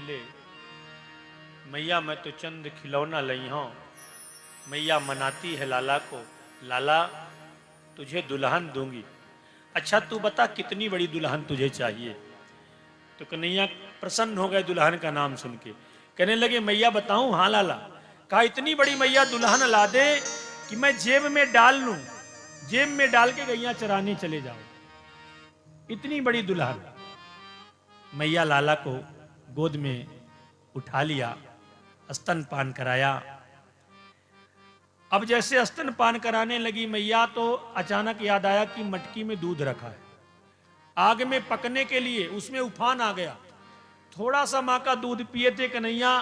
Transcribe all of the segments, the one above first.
बोले, मैया मैं तो चंद खिलौना लई हूं। मैया मनाती है लाला को, लाला तुझे दुल्हन दूंगी। अच्छा तू बता कितनी बड़ी दुल्हन तुझे चाहिए। तो कन्हैया प्रसन्न हो गए दुल्हन का नाम सुन के। कहने लगे मैया बताऊं? हाँ लाला। कहा इतनी बड़ी मैया दुल्हन ला दे कि मैं जेब में डाल लूं, जेब में डाल के गैया चराने चले जाऊं। इतनी बड़ी दुल्हन। मैया लाला को गोद में उठा लिया, स्तनपान कराया। अब जैसे स्तनपान कराने लगी मैया तो अचानक याद आया कि मटकी में दूध रखा है, आग में पकने के लिए। उसमें उफान आ गया। थोड़ा सा माँ का दूध पिए थे कन्हैया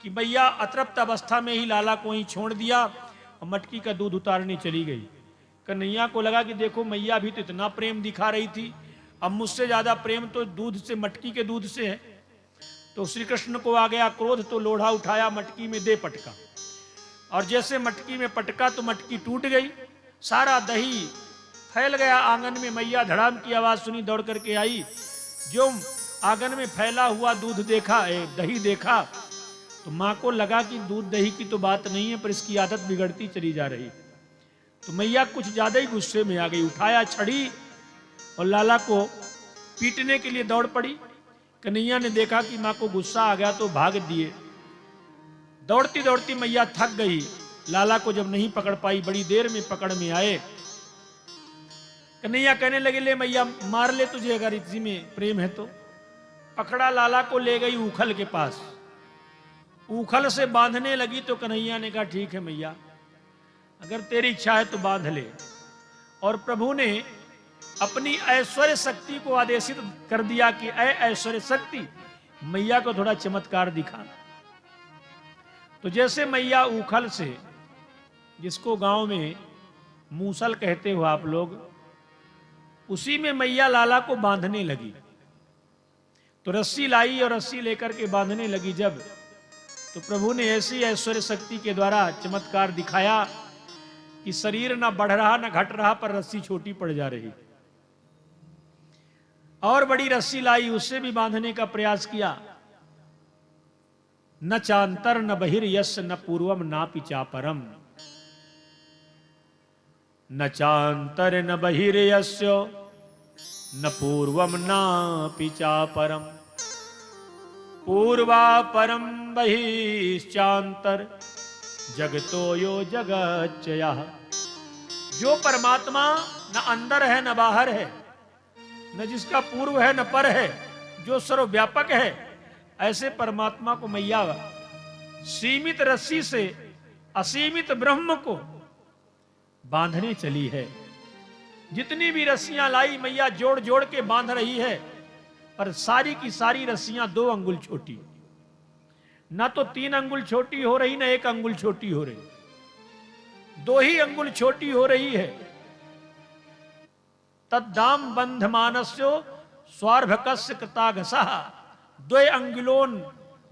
कि मैया अतृप्त अवस्था में ही लाला को ही छोड़ दिया और मटकी का दूध उतारने चली गई। कन्हैया को लगा कि देखो मैया भी तो इतना प्रेम दिखा रही थी, अब मुझसे ज्यादा प्रेम तो दूध से, मटकी के दूध से है। तो श्री कृष्ण को आ गया क्रोध, तो लोढ़ा उठाया, मटकी में दे पटका। और जैसे मटकी में पटका तो मटकी टूट गई, सारा दही फैल गया आंगन में। मैया धड़ाम की आवाज सुनी, दौड़ करके आई। जो आंगन में फैला हुआ दूध देखा, दही देखा, तो मां को लगा कि दूध दही की तो बात नहीं है, पर इसकी आदत बिगड़ती चली जा रही। तो मैया कुछ ज्यादा ही गुस्से में आ गई, उठाया छड़ी और लाला को पीटने के लिए दौड़ पड़ी। कन्हैया ने देखा कि मां को गुस्सा आ गया तो भाग दिए। दौड़ती दौड़ती मैया थक गई, लाला को जब नहीं पकड़ पाई, बड़ी देर में पकड़ में आए। कन्हैया कहने लगे ले मैया मार ले तुझे अगर इसी में प्रेम है तो। पकड़ा, लाला को ले गई ऊखल के पास, ऊखल से बांधने लगी। तो कन्हैया ने कहा ठीक है मैया, अगर तेरी इच्छा है तो बांध ले। और प्रभु ने अपनी ऐश्वर्य शक्ति को आदेशित कर दिया कि ऐ ऐश्वर्य शक्ति, मैया को थोड़ा चमत्कार दिखा। तो जैसे मैया ऊखल से, जिसको गांव में मूसल कहते हो आप लोग, उसी में मैया लाला को बांधने लगी। तो रस्सी लाई और रस्सी लेकर के बांधने लगी जब, तो प्रभु ने ऐसी ऐश्वर्य शक्ति के द्वारा चमत्कार दिखाया कि शरीर ना बढ़ रहा ना घट रहा, पर रस्सी छोटी पड़ जा रही। और बड़ी रस्सी लाई, उससे भी बांधने का प्रयास किया। न चांतर न बहिर्यस्य न पूर्वम नापि चापरम, न चांतर न बहिर्यस्य न पूर्वम नापि चापरम, पूर्वापरम बहिश्चांतर जगतो यो जगच्चयः। जो परमात्मा न अंदर है न बाहर है, न जिसका पूर्व है न पर है, जो सर्वव्यापक है, ऐसे परमात्मा को मैया सीमित रस्सी से असीमित ब्रह्म को बांधने चली है। जितनी भी रस्सियां लाई मैया जोड़ जोड़ के बांध रही है, पर सारी की सारी रस्सियां 2 अंगुल छोटी, ना तो 3 अंगुल छोटी हो रही, ना 1 अंगुल छोटी हो रही, 2 ही अंगुल छोटी हो रही है। तद्दाम बंधमानस्यो स्वार्भकस्य कृताघसः, 2 अंगुलोन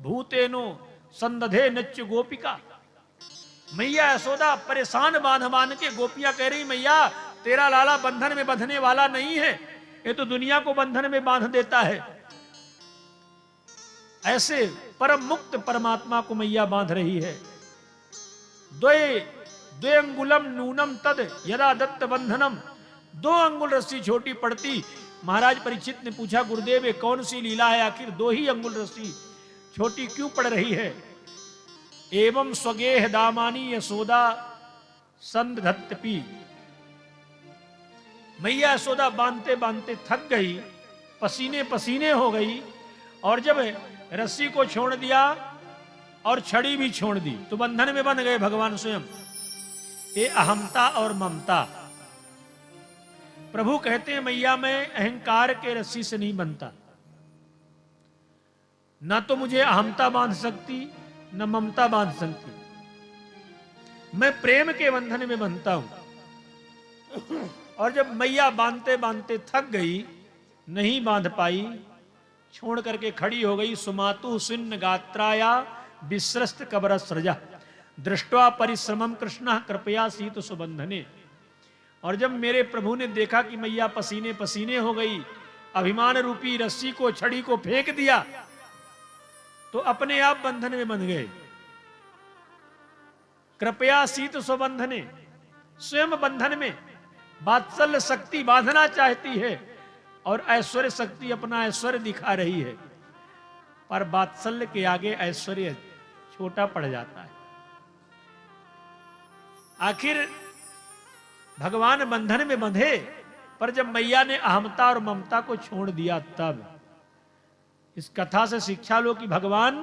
भूतेनो संदधे नच्च गोपिका। मैया यशोदा परेशान बांध बांध के, गोपियां कह रही मैया तेरा लाला बंधन में बंधने वाला नहीं है, ये तो दुनिया को बंधन में बांध देता है। ऐसे परम मुक्त परमात्मा को मैया बांध रही है। द्वे अंगुलम नूनम तद यदा दत्त बंधनम, 2 अंगुल रस्सी छोटी पड़ती। महाराज परीक्षित ने पूछा गुरुदेव ये कौन सी लीला है, आखिर 2 ही अंगुल रस्सी छोटी क्यों पड़ रही है। एवं स्वगेह दामानी यशोदा संधत्पी, मैया यशोदा बांधते बांधते थक गई, पसीने पसीने हो गई। और जब रस्सी को छोड़ दिया और छड़ी भी छोड़ दी, तो बंधन में बंध गए भगवान स्वयं। ये अहमता और ममता। प्रभु कहते हैं मैया मैं अहंकार के रस्सी से नहीं बनता, ना तो मुझे अहमता बांध सकती न ममता बांध सकती, मैं प्रेम के बंधन में बंधता हूं। और जब मैया बांधते बांधते थक गई, नहीं बांध पाई, छोड़ करके खड़ी हो गई। सुमातु सिन्न गात्राया विश्रस्त कबरस्रजा दृष्टवा परिश्रमम कृष्ण कृपया सीत सुबंधने। और जब मेरे प्रभु ने देखा कि मैया पसीने पसीने हो गई, अभिमान रूपी रस्सी को, छड़ी को फेंक दिया, तो अपने आप बंधन में बंध गए। कृपया शीत स्वबंधने, स्वयं बंधन में वात्सल्य शक्ति बांधना चाहती है और ऐश्वर्य शक्ति अपना ऐश्वर्य दिखा रही है, पर वात्सल्य के आगे ऐश्वर्य छोटा पड़ जाता है। आखिर भगवान बंधन में बंधे, पर जब मैया ने अहमता और ममता को छोड़ दिया, तब इस कथा से शिक्षा लो कि भगवान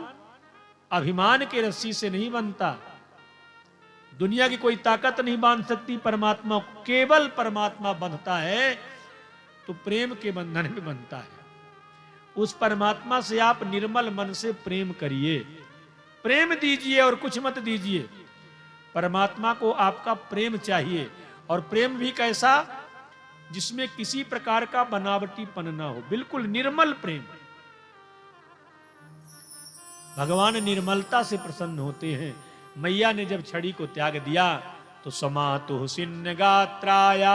अभिमान के रस्सी से नहीं बनता। दुनिया की कोई ताकत नहीं बांध सकती परमात्मा को, केवल परमात्मा बंधता है तो प्रेम के बंधन में बनता है। उस परमात्मा से आप निर्मल मन से प्रेम करिए, प्रेम दीजिए और कुछ मत दीजिए। परमात्मा को आपका प्रेम चाहिए, और प्रेम भी कैसा, जिसमें किसी प्रकार का बनावटीपन ना हो, बिल्कुल निर्मल प्रेम। भगवान निर्मलता से प्रसन्न होते हैं। मैया ने जब छड़ी को त्याग दिया तो समातु सिन्न गात्राया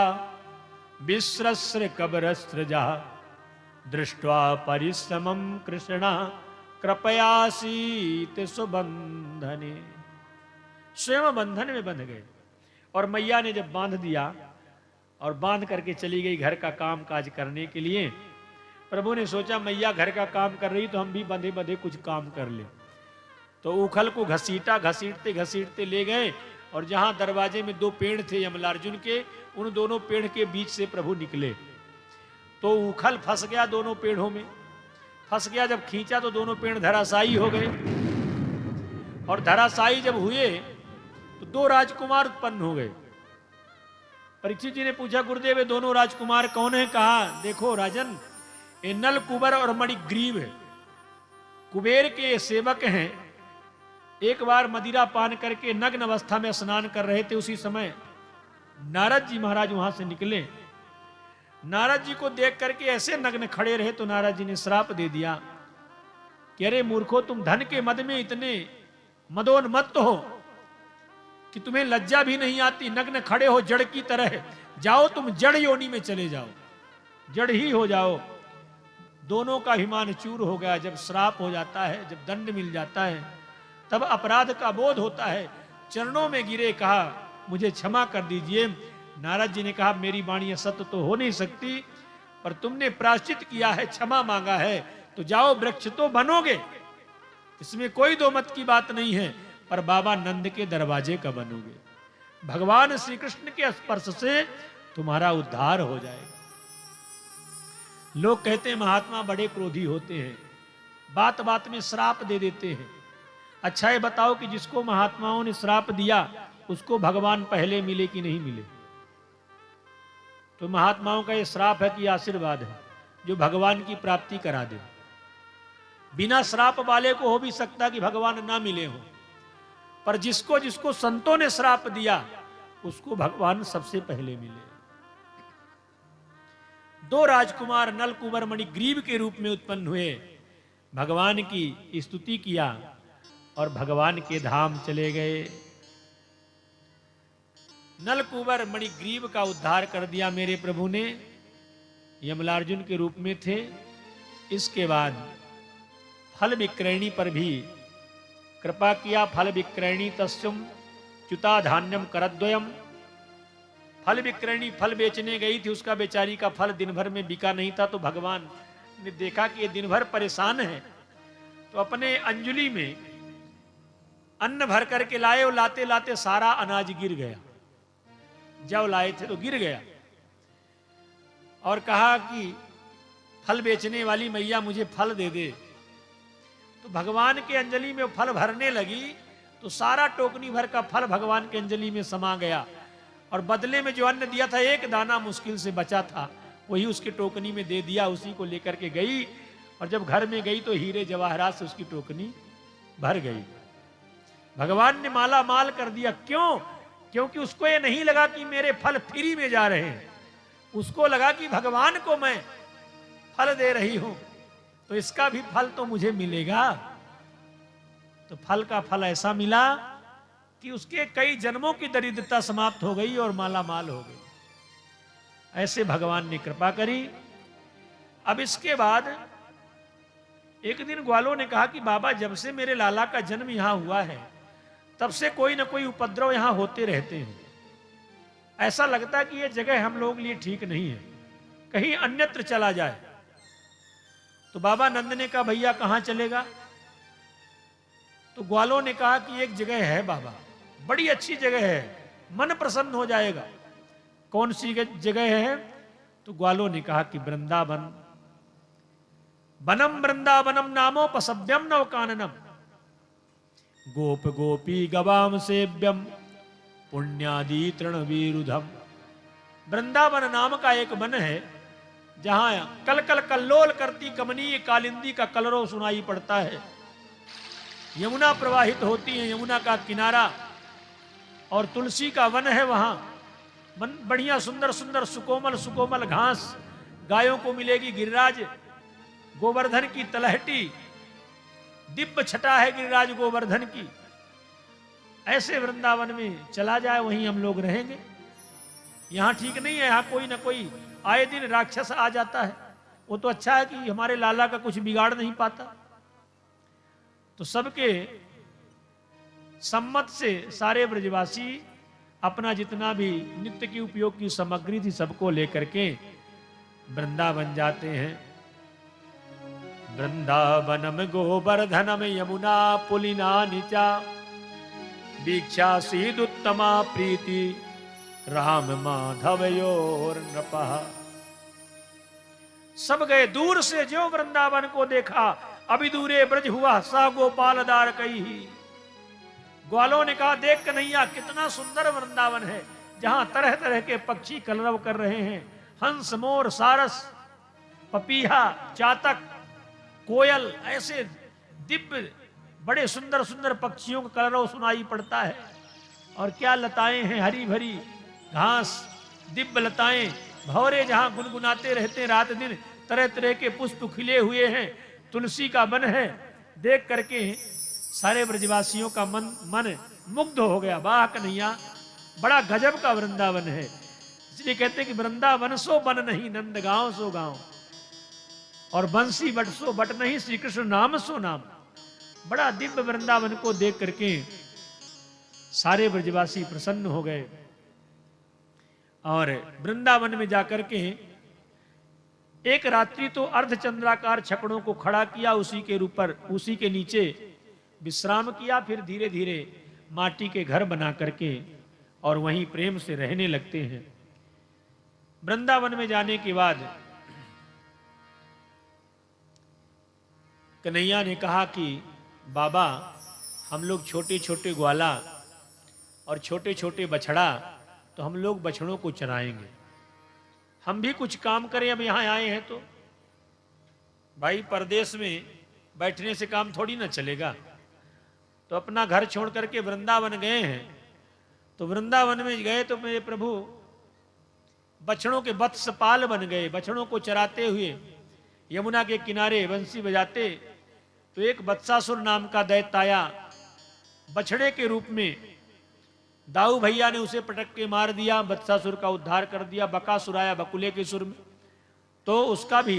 विश्रस्र कबरस्त्रजा दृष्ट्वा परिश्रमं कृष्णा कृपयासीत सुबंधने। स्वयं बंधन में बंध गए, और मैया ने जब बांध दिया और बांध करके चली गई घर का काम काज करने के लिए, प्रभु ने सोचा मैया घर का काम कर रही तो हम भी बंधे बंधे कुछ काम कर ले। तो उखल को घसीटा, घसीटते घसीटते ले गए, और जहां दरवाजे में दो पेड़ थे यमलार्जुन के, उन दोनों पेड़ के बीच से प्रभु निकले। तो उखल फंस गया, दोनों पेड़ों में फंस गया। जब खींचा तो दोनों पेड़ धराशायी हो गए, और धराशायी जब हुए तो दो राजकुमार उत्पन्न हो गए। परीक्षित जी ने पूछा, गुरुदेव ये दोनों राजकुमार कौन है? कहा, देखो राजन, ये नल कुबर और मणिग्रीव है, कुबेर के सेवक हैं। एक बार मदिरा पान करके नग्न अवस्था में स्नान कर रहे थे, उसी समय नारद जी महाराज वहां से निकले। नारद जी को देख करके ऐसे नग्न खड़े रहे तो नारद जी ने श्राप दे दिया कि अरे मूर्खो, तुम धन के मद में इतने मदोन्मत्त हो कि तुम्हें लज्जा भी नहीं आती, नग्न खड़े हो जड़ की तरह, जाओ तुम जड़ योनि में चले जाओ, जड़ ही हो जाओ। दोनों का अभिमान चूर हो गया। जब श्राप हो जाता है, जब दंड मिल जाता है, तब अपराध का बोध होता है। चरणों में गिरे, कहा मुझे क्षमा कर दीजिए। नारद जी ने कहा, मेरी वाणी सत्य तो हो नहीं सकती, पर तुमने प्रायश्चित किया है, क्षमा मांगा है, तो जाओ वृक्ष तो बनोगे, इसमें कोई दो मत की बात नहीं है, पर बाबा नंद के दरवाजे का बनोगे। भगवान श्री कृष्ण के स्पर्श से तुम्हारा उद्धार हो जाएगा। लोग कहते हैं महात्मा बड़े क्रोधी होते हैं, बात बात में श्राप दे देते हैं। अच्छा ये बताओ कि जिसको महात्माओं ने श्राप दिया उसको भगवान पहले मिले कि नहीं मिले? तो महात्माओं का ये श्राप है कि आशीर्वाद है जो भगवान की प्राप्ति करा दे। बिना श्राप वाले को हो भी सकता कि भगवान ना मिले हो, पर जिसको जिसको संतों ने श्राप दिया उसको भगवान सबसे पहले मिले। दो राजकुमार नल कुंवर मणिग्रीव के रूप में उत्पन्न हुए, भगवान की स्तुति किया और भगवान के धाम चले गए। नल कुंवर मणिग्रीव का उद्धार कर दिया मेरे प्रभु ने, यमलार्जुन के रूप में थे। इसके बाद फल विक्रयणी पर भी कृपा किया। फल विक्रयणी तस्युम च्युता धान्यम करद्वयम। फल विक्रयणी फल बेचने गई थी, उसका बेचारी का फल दिन भर में बिका नहीं था, तो भगवान ने देखा कि ये दिन भर परेशान है, तो अपने अंजलि में अन्न भर करके लाए, और लाते लाते सारा अनाज गिर गया। जब लाए थे तो गिर गया, और कहा कि फल बेचने वाली मैया मुझे फल दे दे। तो भगवान के अंजलि में फल भरने लगी, तो सारा टोकनी भर का फल भगवान के अंजलि में समा गया, और बदले में जो अन्न दिया था एक दाना मुश्किल से बचा था, वही उसके टोकनी में दे दिया। उसी को लेकर के गई, और जब घर में गई तो हीरे जवाहरात से उसकी टोकनी भर गई। भगवान ने माला माल कर दिया। क्यों? क्योंकि उसको ये नहीं लगा कि मेरे फल फ्री में जा रहे हैं, उसको लगा कि भगवान को मैं फल दे रही हूं तो इसका भी फल तो मुझे मिलेगा। तो फल का फल ऐसा मिला कि उसके कई जन्मों की दरिद्रता समाप्त हो गई और माला माल हो गई। ऐसे भगवान ने कृपा करी। अब इसके बाद एक दिन ग्वालों ने कहा कि बाबा, जब से मेरे लाला का जन्म यहां हुआ है तब से कोई ना कोई उपद्रव यहां होते रहते हैं। ऐसा लगता है कि यह जगह हम लोग लिए ठीक नहीं है, कहीं अन्यत्र चला जाए। तो बाबा नंद ने कहा, भैया कहां चलेगा? तो ग्वालों ने कहा कि एक जगह है बाबा, बड़ी अच्छी जगह है, मन प्रसन्न हो जाएगा। कौन सी जगह है? तो ग्वालों ने कहा कि वृंदावन। वनम वृंदावनम नामोपसभ्यम नवकाननम गोप गोपी गवाम सेव्यम पुण्यादि तृणवीरुधम। वृंदावन नाम का एक वन है जहां कल कल कल्लोल करती कमनीय कालिंदी का कलरव सुनाई पड़ता है। यमुना प्रवाहित होती है, यमुना का किनारा, और तुलसी का वन है वहां। बढ़िया सुंदर सुंदर सुकोमल सुकोमल घास गायों को मिलेगी। गिरिराज गोवर्धन की तलहटी, दिव्य छटा है गिरिराज गोवर्धन की। ऐसे वृंदावन में चला जाए, वहीं हम लोग रहेंगे। यहां ठीक नहीं है, यहां कोई ना कोई आए दिन राक्षस आ जाता है। वो तो अच्छा है कि हमारे लाला का कुछ बिगाड़ नहीं पाता। तो सबके सम्मत से सारे ब्रजवासी अपना जितना भी नित्य की उपयोग की सामग्री थी सबको लेकर के वृंदावन जाते हैं। वृंदावनम गोवर्धनम यमुना पुलिना निचा दीक्षा सीदुत्तमा प्रीति राम माधवयोर नृपः। सब गए, दूर से जो वृंदावन को देखा, अभी दूरे ब्रज हुआ सा गोपाल दार कही। ग्वालों ने कहा, देख कन्हैया कितना सुंदर वृंदावन है, जहां तरह तरह के पक्षी कलरव कर रहे हैं। हंस, मोर, सारस, पपीहा, चातक, कोयल, ऐसे दिव्य बड़े सुंदर सुंदर पक्षियों का कलरव सुनाई पड़ता है। और क्या लताएं हैं, हरी भरी घास, दिव्य लताएं, भौरे जहां गुनगुनाते रहते हैं रात दिन, तरह तरह के पुष्प खिले हुए हैं, तुलसी का वन है। देख करके सारे ब्रजवासियों का मन मुग्ध हो गया। वाह कन्हैया, बड़ा गजब का वृंदावन है। इसलिए कहते हैं कि वृंदावन सो बन नहीं, नंद गांव सो गांव, और बंसी बट सो बट नहीं, श्री कृष्ण नाम सो नाम। बड़ा दिव्य वृंदावन को देख करके सारे ब्रजवासी प्रसन्न हो गए। और वृंदावन में जाकर के एक रात्रि तो अर्धचंद्राकार छकड़ों को खड़ा किया, उसी के ऊपर, उसी के नीचे विश्राम किया। फिर धीरे धीरे माटी के घर बना करके और वहीं प्रेम से रहने लगते हैं। वृंदावन में जाने के बाद कन्हैया ने कहा कि बाबा, हम लोग छोटे छोटे ग्वाला और छोटे छोटे बछड़ा, तो हम लोग बछड़ों को चराएंगे। हम भी कुछ काम करें, अब यहां आए हैं तो। भाई परदेश में बैठने से काम थोड़ी ना चलेगा। तो अपना घर छोड़ करके वृंदावन गए हैं। तो वृंदावन में गए तो मेरे प्रभु बछड़ों के वत्सपाल बन गए। बछड़ों को चराते हुए यमुना के किनारे बंसी बजाते, तो एक वत्सासुर नाम का दैत्य आया बछड़े के रूप में। दाऊ भैया ने उसे पटक के मार दिया, वत्सासुर का उद्धार कर दिया। बकासुर आया बकुले के सुर में, तो उसका भी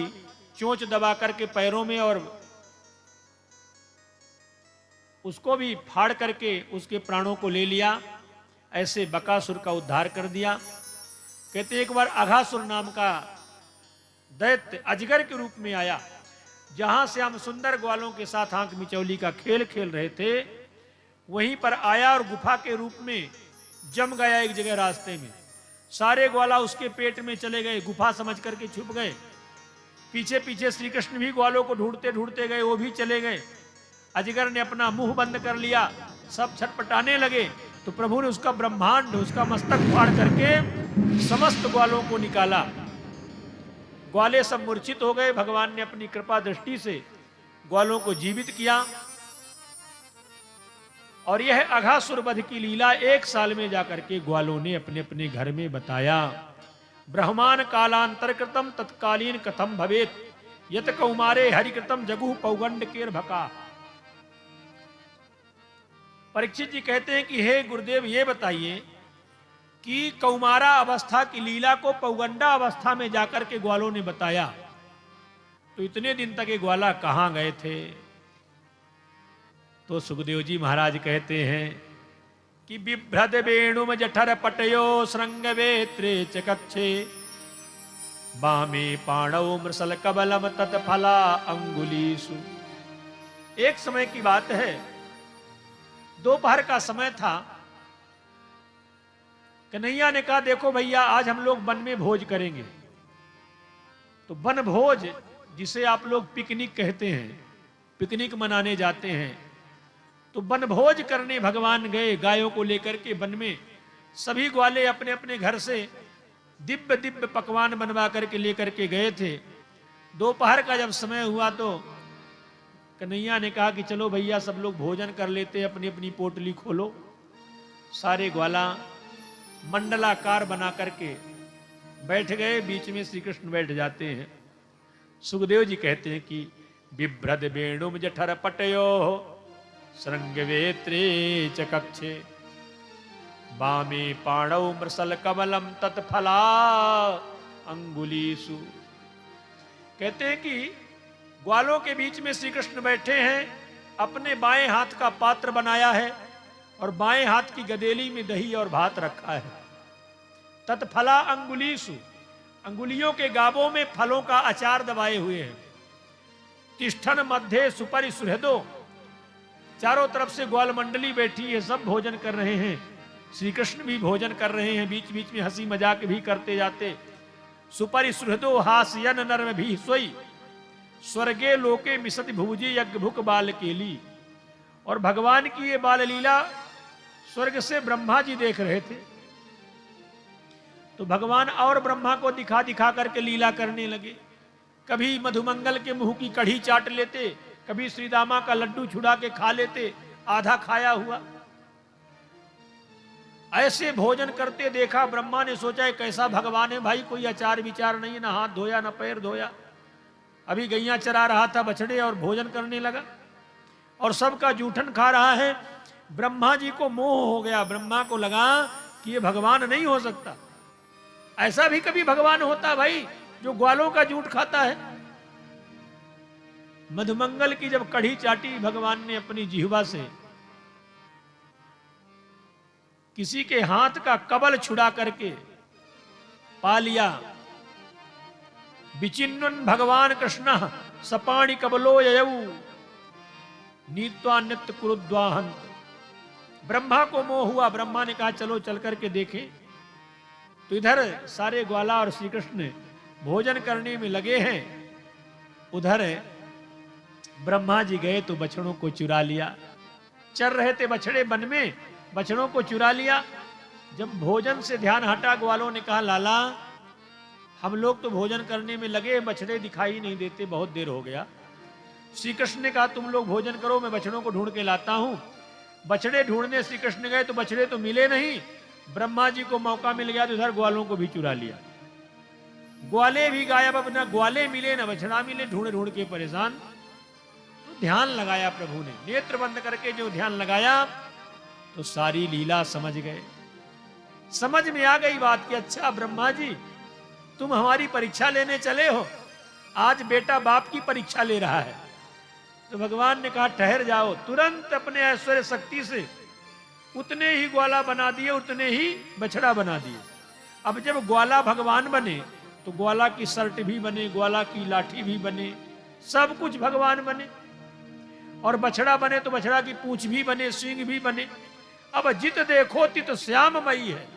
चोंच दबा करके पैरों में, और उसको भी फाड़ करके उसके प्राणों को ले लिया। ऐसे बकासुर का उद्धार कर दिया। कहते एक बार अघासुर नाम का दैत्य अजगर के रूप में आया। जहां से हम सुंदर ग्वालों के साथ आंख मिचौली का खेल खेल रहे थे, वहीं पर आया और गुफा के रूप में जम गया एक जगह रास्ते में। सारे ग्वाला उसके पेट में चले गए, गुफा समझ करके छुप गए। पीछे पीछे श्री कृष्ण भी ग्वालों को ढूंढते ढूंढते गए, वो भी चले गए। अजगर ने अपना मुंह बंद कर लिया, सब छटपटाने लगे। तो प्रभु ने उसका ब्रह्मांड, उसका मस्तक फाड़ करके समस्त ग्वालों को निकाला। ग्वाले सब मूर्छित हो गए। भगवान ने अपनी कृपा दृष्टि से ग्वालों को जीवित किया। और यह अघासुर वध की लीला 1 साल में जाकर के ग्वालों ने अपने अपने घर में बताया। ब्रह्मान कालांतर कृतम तत्कालीन कथम भवेत यत कौमारे हरिकृतम जगु पौगंड केर भका। परीक्षित जी कहते हैं कि हे गुरुदेव, ये बताइए कि कौमारा अवस्था की लीला को पौगंडा अवस्था में जाकर के ग्वालों ने बताया। तो इतने दिन तक ये ग्वाला कहां गए थे? तो सुखदेव जी महाराज कहते हैं कि बिभ्रद वेणुम जठर पटयो श्रृंग वेत्रे च कक्षे बामे पाणौ मृसल कबलम तत्फला अंगुलीसु। एक समय की बात है, दोपहर का समय था। कन्हैया ने कहा देखो भैया आज हम लोग वन में भोज करेंगे। तो वन भोज जिसे आप लोग पिकनिक कहते हैं, पिकनिक मनाने जाते हैं, तो वन भोज करने भगवान गए गायों को लेकर के वन में। सभी ग्वाले अपने अपने घर से दिव्य दिव्य पकवान बनवा करके लेकर के गए थे। दोपहर का जब समय हुआ तो कन्हैया ने कहा कि चलो भैया सब लोग भोजन कर लेते, अपनी अपनी पोटली खोलो। सारे ग्वाला मंडलाकार बना करके बैठ गए, बीच में श्री कृष्ण बैठ जाते हैं। सुखदेव जी कहते हैं कि बिभ्रद वेणुम जठर पटयो श्रृंग वेत्रे च कक्षे बामे पाणौ मृसल कमलम तत्फला अंगुलीसु। कहते हैं कि ग्वालों के बीच में श्री कृष्ण बैठे हैं, अपने बाएं हाथ का पात्र बनाया है और बाएं हाथ की गदेली में दही और भात रखा है। तत्फला अंगुलीसु, अंगुलियों के गाबों में फलों का अचार दबाए हुए हैं। तिष्ठन मध्य सुपरि सुहृदो, चारों तरफ से ग्वाल मंडली बैठी है, सब भोजन कर रहे हैं। श्री कृष्ण भी भोजन कर रहे हैं, बीच बीच में हंसी मजाक भी करते जाते। सुपरि सुहृदो हास्यन नर्म भी सोई स्वर्गे लोके मिसति भुवजी यज्ञ भुक बाल केली। और भगवान की ये बाल लीला स्वर्ग से ब्रह्मा जी देख रहे थे। तो भगवान और ब्रह्मा को दिखा दिखा करके लीला करने लगे। कभी मधुमंगल के मुंह की कढ़ी चाट लेते, कभी श्री दामा का लड्डू छुड़ा के खा लेते, आधा खाया हुआ। ऐसे भोजन करते देखा। ब्रह्मा ने सोचा कैसा भगवान है भाई, कोई आचार विचार नहीं, ना हाथ धोया ना पैर धोया, अभी गैया चरा रहा था बछड़े और भोजन करने लगा और सबका जूठन खा रहा है। ब्रह्मा जी को मोह हो गया। ब्रह्मा को लगा कि ये भगवान नहीं हो सकता। ऐसा भी कभी भगवान होता भाई जो ग्वालों का जूठ खाता है? मधुमंगल की जब कढ़ी चाटी भगवान ने अपनी जिह्वा से, किसी के हाथ का कबल छुड़ा करके पा लिया। विचिन्वन भगवान कृष्ण सपाणी कबलो ययऊ नीत्वा नित्य कुरुद्वाहंत। ब्रह्मा को मोह हुआ। ब्रह्मा ने कहा चलो चल करके देखें। तो इधर सारे ग्वाला और श्री कृष्ण भोजन करने में लगे हैं, उधर ब्रह्मा जी गए तो बछड़ों को चुरा लिया। चर रहे थे बछड़े वन में, बछड़ों को चुरा लिया। जब भोजन से ध्यान हटा, ग्वालों ने कहा लाला हम लोग तो भोजन करने में लगे, बछड़े दिखाई नहीं देते, बहुत देर हो गया। श्री कृष्ण ने कहा तुम लोग भोजन करो, मैं बछड़ों को ढूंढ के लाता हूं। बछड़े ढूंढने श्री कृष्ण गए तो बछड़े तो मिले नहीं। ब्रह्मा जी को मौका मिल गया तो उधर ग्वालों को भी चुरा लिया। ग्वाले भी गायब, अब न ग्वाले मिले न बछड़ा मिले, ढूंढ ढूंढ के परेशान। तो ध्यान लगाया प्रभु ने, नेत्र बंद करके जो ध्यान लगाया तो सारी लीला समझ गए। समझ में आ गई बात कि अच्छा ब्रह्मा जी तुम हमारी परीक्षा लेने चले हो, आज बेटा बाप की परीक्षा ले रहा है। तो भगवान ने कहा ठहर जाओ। तुरंत अपने ऐश्वर्य शक्ति से उतने ही ग्वाला बना दिए, उतने ही बछड़ा बना दिए। अब जब ग्वाला भगवान बने तो ग्वाला की शर्ट भी बने, ग्वाला की लाठी भी बने, सब कुछ भगवान बने। और बछड़ा बने तो बछड़ा की पूंछ भी बने, सींग भी बने। अब जित देखो तित श्याममयी है,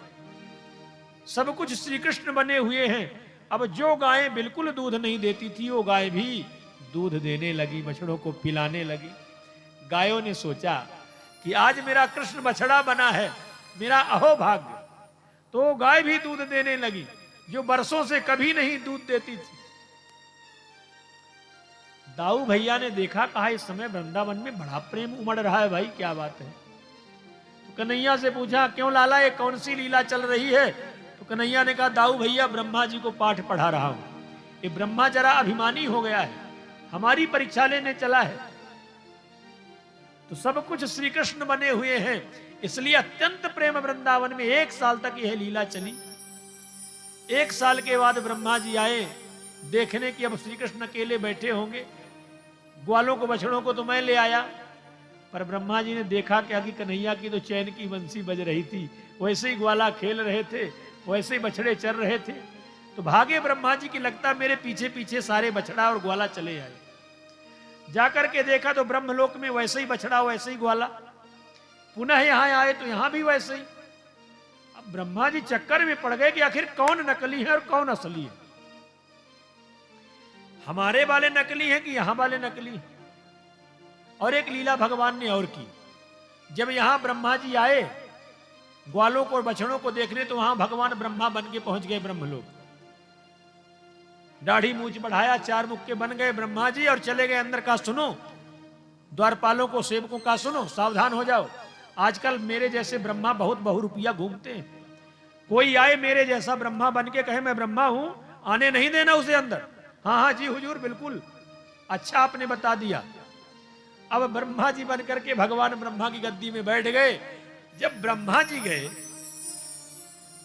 सब कुछ श्री कृष्ण बने हुए हैं। अब जो गायें बिल्कुल दूध नहीं देती थी वो गाय भी दूध देने लगी, बछड़ों को पिलाने लगी। गायों ने सोचा कि आज मेरा कृष्ण बछड़ा बना है, मेरा अहोभाग्य। तो गाय भी दूध देने लगी जो वर्षों से कभी नहीं दूध देती थी। दाऊ भैया ने देखा, कहा इस समय वृंदावन में बड़ा प्रेम उमड़ रहा है भाई, क्या बात है। तो कन्हैया से पूछा क्यों लाला ये कौन सी लीला चल रही है? तो कन्हैया ने कहा दाऊ भैया ब्रह्मा जी को पाठ पढ़ा रहा हूं। ये ब्रह्मा जरा अभिमानी हो गया है, हमारी परीक्षा लेने चला है। तो सब कुछ श्री कृष्ण बने हुए हैं, इसलिए अत्यंत प्रेम वृंदावन में 1 साल तक यह लीला चली। 1 साल के बाद ब्रह्मा जी आए देखने कि अब श्री कृष्ण अकेले बैठे होंगे, ग्वालों को बछड़ों को तो मैं ले आया। पर ब्रह्मा जी ने देखा कि आगे कन्हैया की तो चैन की बंसी बज रही थी, वैसे ही ग्वाला खेल रहे थे, वैसे ही बछड़े चल रहे थे। तो भागे ब्रह्मा जी की, लगता मेरे पीछे पीछे सारे बछड़ा और ग्वाला चले आए। जाकर के देखा तो ब्रह्मलोक में वैसे ही बछड़ा वैसे ही ग्वाला, पुनः यहां आए तो यहां भी वैसे ही। अब ब्रह्मा जी चक्कर में पड़ गए कि आखिर कौन नकली है और कौन असली है, हमारे वाले नकली हैं कि यहां वाले नकली हैं। और एक लीला भगवान ने और की, जब यहां ब्रह्मा जी आए ग्वालों को और बछड़ों को देखने, तो वहां भगवान ब्रह्मा बन के पहुंच गए ब्रह्मलोक। दाढ़ी मूछ बढ़ाया, चार मुख के बन गए ब्रह्मा जी और चले गए अंदर। का सुनो, द्वारपालों को सेवकों का सुनो, सावधान हो जाओ, आजकल मेरे जैसे ब्रह्मा बहुत बहुरूपिया घूमते हैं। कोई आए मेरे जैसा ब्रह्मा बन के कहे मैं ब्रह्मा हूं, आने नहीं देना उसे अंदर। हाँ हाँ जी हुजूर बिल्कुल, अच्छा आपने बता दिया। अब ब्रह्मा जी बन करके भगवान ब्रह्मा की गद्दी में बैठ गए। जब ब्रह्मा जी गए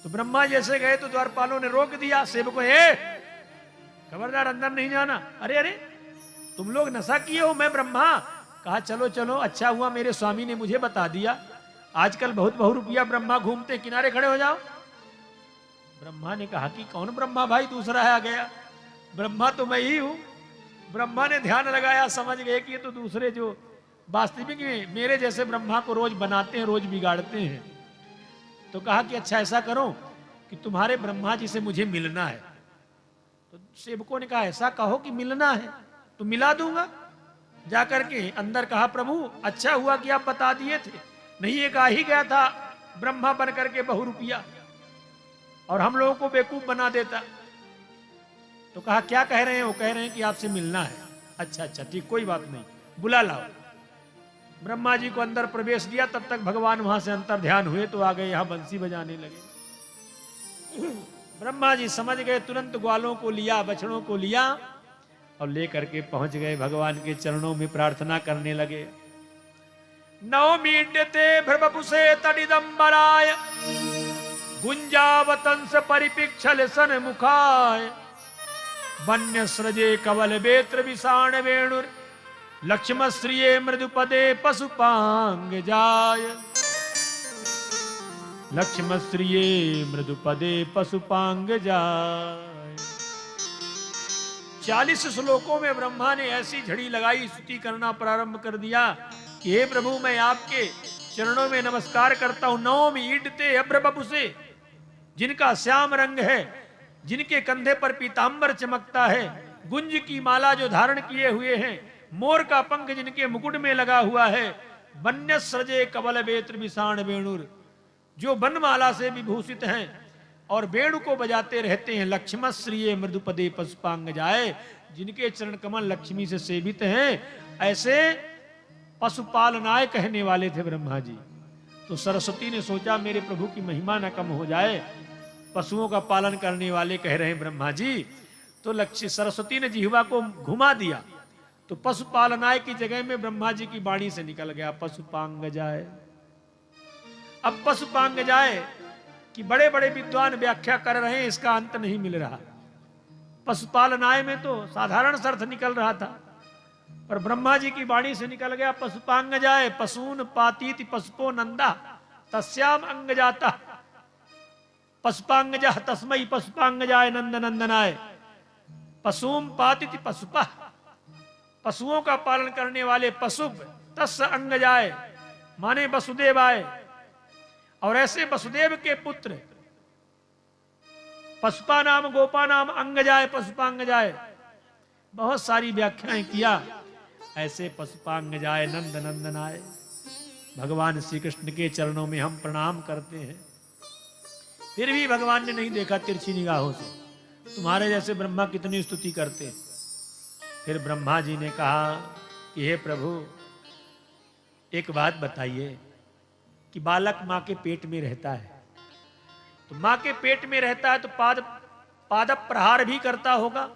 तो ब्रह्मा जैसे गए तो द्वारपालों ने रोक दिया सेवकों, खबरदार अंदर नहीं जाना। अरे अरे तुम लोग नशा किए हो, मैं ब्रह्मा। कहा चलो चलो, अच्छा हुआ मेरे स्वामी ने मुझे बता दिया, आजकल बहुत बहुरूपिया ब्रह्मा घूमते, किनारे खड़े हो जाओ। ब्रह्मा ने कहा कि कौन ब्रह्मा भाई, दूसरा है आ गया, ब्रह्मा तो मैं ही हूं। ब्रह्मा ने ध्यान लगाया, समझ गए कि ये तो दूसरे जो वास्तविक में मेरे जैसे ब्रह्मा को रोज बनाते हैं, रोज बिगाड़ते हैं। तो कहा कि अच्छा ऐसा करो कि तुम्हारे ब्रह्मा जी से मुझे मिलना है। तो सेवकों ने कहा ऐसा कहो कि मिलना है तो मिला दूंगा। जाकर के अंदर कहा प्रभु अच्छा हुआ कि आप बता दिए थे, नहीं एक आ ही गया था ब्रह्मा बन करके बहुरूपिया और हम लोगों को बेवकूफ बना देता। तो कहा क्या कह रहे हैं? वो कह रहे हैं कि आपसे मिलना है। अच्छा अच्छा ठीक, कोई बात नहीं, बुला लाओ। ब्रह्मा जी को अंदर प्रवेश दिया, तब तक भगवान वहां से अंतर ध्यान हुए तो आ गए, यहां बंसी बजाने लगे। ब्रह्मा जी समझ गए, तुरंत ग्वालों को लिया, बछड़ों को लिया और लेकर के पहुंच गए भगवान के चरणों में, प्रार्थना करने लगे। नवमीड्यते भ्रवपुषे तडिदंबराय गुंजावतंस परिपिक्षल सन मुखाय वन्य सृजे कवल वेत्र विषाण वेणुर लक्ष्म श्रिये मृदुपदे पशुपांग जाय। लक्ष्म श्रिये मृदुपदे पशुपांग जाय। 40 श्लोकों में ब्रह्मा ने ऐसी झड़ी लगाई, स्तुति करना प्रारंभ कर दिया कि हे प्रभु मैं आपके चरणों में नमस्कार करता हूं। नवम ईडते अभ्रबपुषे, जिनका श्याम रंग है, जिनके कंधे पर पीतांबर चमकता है, गुंज की माला जो धारण किए हुए हैं, मोर का पंख जिनके मुकुट में लगा हुआ है, वन्य सृजे कवल वेत्र विषाण वेणुर, जो वनमाला से विभूषित हैं और वेणु को बजाते रहते हैं। लक्ष्म श्रिये मृदुपदे पशुपांग जाए, जिनके चरण कमल लक्ष्मी से सेवित हैं, ऐसे पशुपालनाय कहने वाले थे ब्रह्मा जी। तो सरस्वती ने सोचा मेरे प्रभु की महिमा न कम हो जाए, पशुओं का पालन करने वाले कह रहे हैं ब्रह्मा जी। तो लक्ष्य सरस्वती ने जिह्वा को घुमा दिया, तो पशुपालनाय की जगह में ब्रह्मा जी की वाणी से निकल गया पशुपांग जाए। अब पशुपांग जाए कि बड़े बड़े विद्वान व्याख्या कर रहे हैं, इसका अंत नहीं मिल रहा। पशुपालनाय में तो साधारण अर्थ निकल रहा था, पर ब्रह्मा जी की वाणी से निकल गया पशुपांग जाए। पशून पातीति पशुपो नंदा तस्याम अंग जाता पशुपांग जा तस्मई पशुपांग जाए नंद नंदनाय। पशुम पातिति पशुपा, पशुओं का पालन करने वाले पशु, तस् अंग जाए माने वसुदेव आए। और ऐसे वसुदेव के पुत्र पशुपा नाम गोपा नाम अंग जाए पशुपांग जाए, बहुत सारी व्याख्याएं किया। ऐसे पशुपांग जाए नंद नंदन आए। भगवान श्री कृष्ण के चरणों में हम प्रणाम करते हैं, फिर भी भगवान ने नहीं देखा तिरछी निगाहों से, तुम्हारे जैसे ब्रह्मा कितनी स्तुति करते। फिर ब्रह्मा जी ने कहा कि हे प्रभु एक बात बताइए कि बालक मां के पेट में रहता है, तो मां के पेट में रहता है तो पाद प्रहार भी करता होगा।